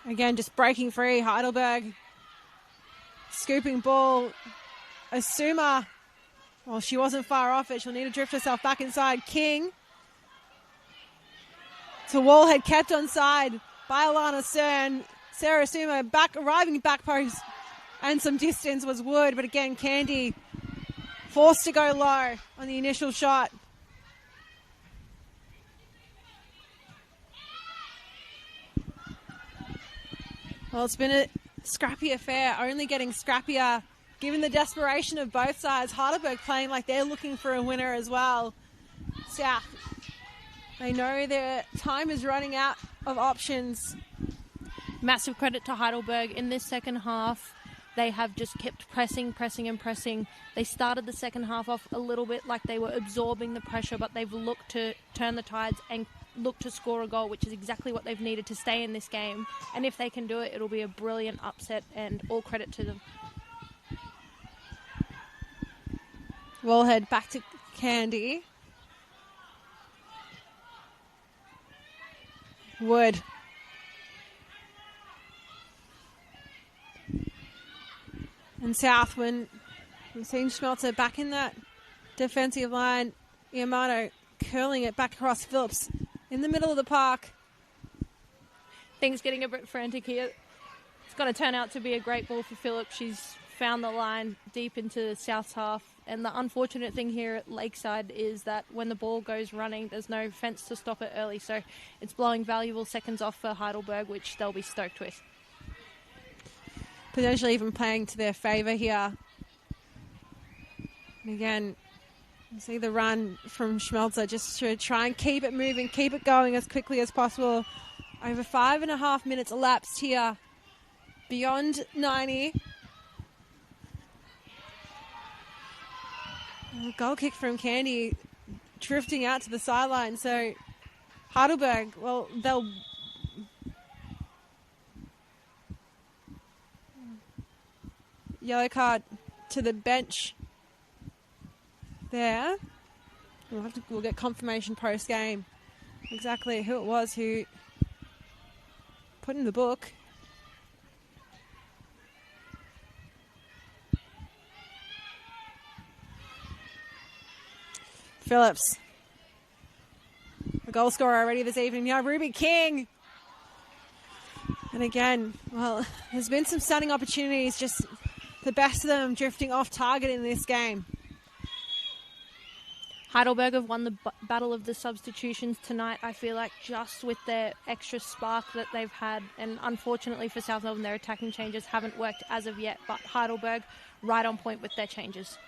Again, just breaking free. Heidelberg scooping ball. Asuma. Well, she wasn't far off it. She'll need to drift herself back inside. King. to Wallhead, kept onside by Alana Cern. Sarah Sumo arriving back post, and some distance was Wood, but again, Candy forced to go low on the initial shot. Well, it's been a scrappy affair, only getting scrappier given the desperation of both sides. Heidelberg playing like they're looking for a winner as well. South, they know their time is running out of options. Massive credit to Heidelberg. In this second half, they have just kept pressing. They started the second half off a little bit like they were absorbing the pressure, but they've looked to turn the tides and look to score a goal, which is exactly what they've needed to stay in this game. And if they can do it, it'll be a brilliant upset, and all credit to them. Wallhead back to Candy. Wood. And South, when we've seen Schmelzer back in that defensive line, Iamano curling it back across Phillips in the middle of the park. Things getting a bit frantic here. It's going to turn out to be a great ball for Phillips. She's found the line deep into South's half. And the unfortunate thing here at Lakeside is that when the ball goes running, there's no fence to stop it early. So it's blowing valuable seconds off for Heidelberg, which they'll be stoked with. Potentially even playing to their favour here. And again, you see the run from Schmelzer just to try and keep it moving, keep it going as quickly as possible. Over 5.5 minutes elapsed here. Beyond 90. A goal kick from Candy, drifting out to the sideline. So Heidelberg, well, they'll... Yellow card to the bench there. We'll get confirmation post-game exactly who it was who put in the book. Phillips, a goal scorer already this evening. Now Ruby King. And again, well, there's been some stunning opportunities, just the best of them drifting off target in this game. Heidelberg have won the battle of the substitutions tonight, I feel like, just with their extra spark that they've had. And unfortunately for South Melbourne, their attacking changes haven't worked as of yet. But Heidelberg, right on point with their changes.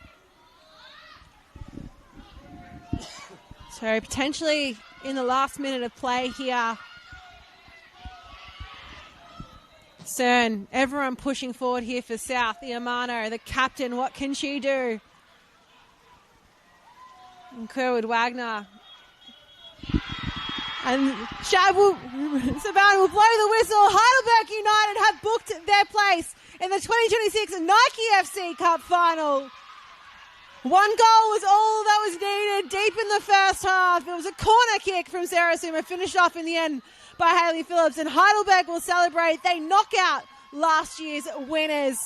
So potentially in the last minute of play here, Cern, everyone pushing forward here for South. Iamano, the captain, what can she do? And Kerwood Wagner. And Savannah will blow the whistle. Heidelberg United have booked their place in the 2026 Nike FC Cup final. One goal was all that was needed deep in the first half. It was a corner kick from Sarah Suma, finished off in the end by Hayley Phillips. And Heidelberg will celebrate. They knock out last year's winners.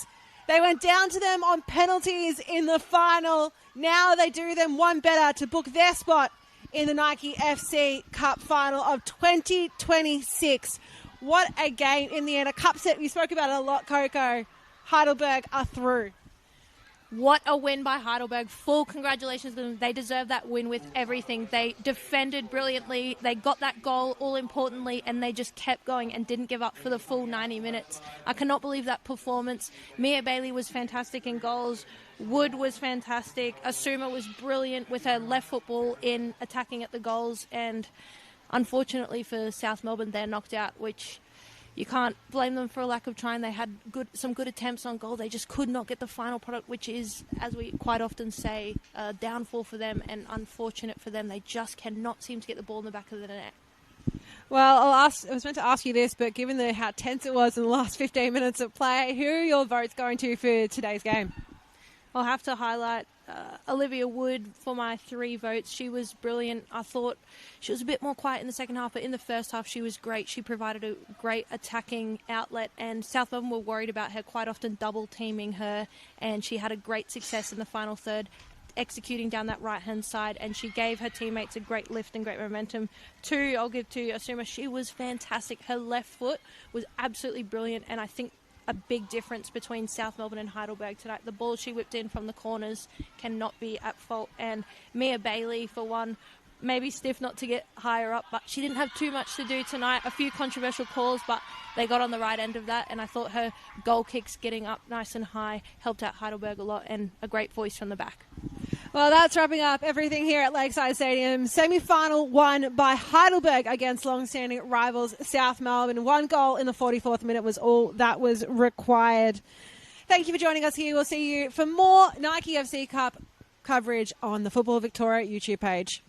They went down to them on penalties in the final. Now they do them one better to book their spot in the Nike FC Cup final of 2026. What a game in the end. A cup set. We spoke about it a lot, Coco. Heidelberg are through. What a win by Heidelberg. Full congratulations to them. They deserve that win with everything. They defended brilliantly. They got that goal, all importantly, and they just kept going and didn't give up for the full 90 minutes. I cannot believe that performance. Mia Bailey was fantastic in goals. Wood was fantastic. Asuma was brilliant with her left foot ball in attacking at the goals. And unfortunately for South Melbourne, they're knocked out, which... you can't blame them for a lack of trying. They had some good attempts on goal. They just could not get the final product, which is, as we quite often say, a downfall for them and unfortunate for them. They just cannot seem to get the ball in the back of the net. Well, I was meant to ask you this, but given how tense it was in the last 15 minutes of play, who are your votes going to for today's game? I'll have to highlight Olivia Wood for my 3 votes. She was brilliant. I thought she was a bit more quiet in the second half, but in the first half she was great. She provided a great attacking outlet, and South Melbourne were worried about her quite often double teaming her, and she had a great success in the final third. executing down that right-hand side, and she gave her teammates a great lift and great momentum. 2, I'll give to Asuma. She was fantastic. Her left foot was absolutely brilliant, and I think a big difference between South Melbourne and Heidelberg tonight. The ball she whipped in from the corners cannot be at fault. And Mia Bailey, for one, maybe stiff not to get higher up, but she didn't have too much to do tonight. A few controversial calls, but they got on the right end of that, and I thought her goal kicks getting up nice and high helped out Heidelberg a lot, and a great voice from the back. Well, that's wrapping up everything here at Lakeside Stadium. Semi-final won by Heidelberg against long-standing rivals South Melbourne. 1 goal in the 44th minute was all that was required. Thank you for joining us here. We'll see you for more Nike FC Cup coverage on the Football Victoria YouTube page.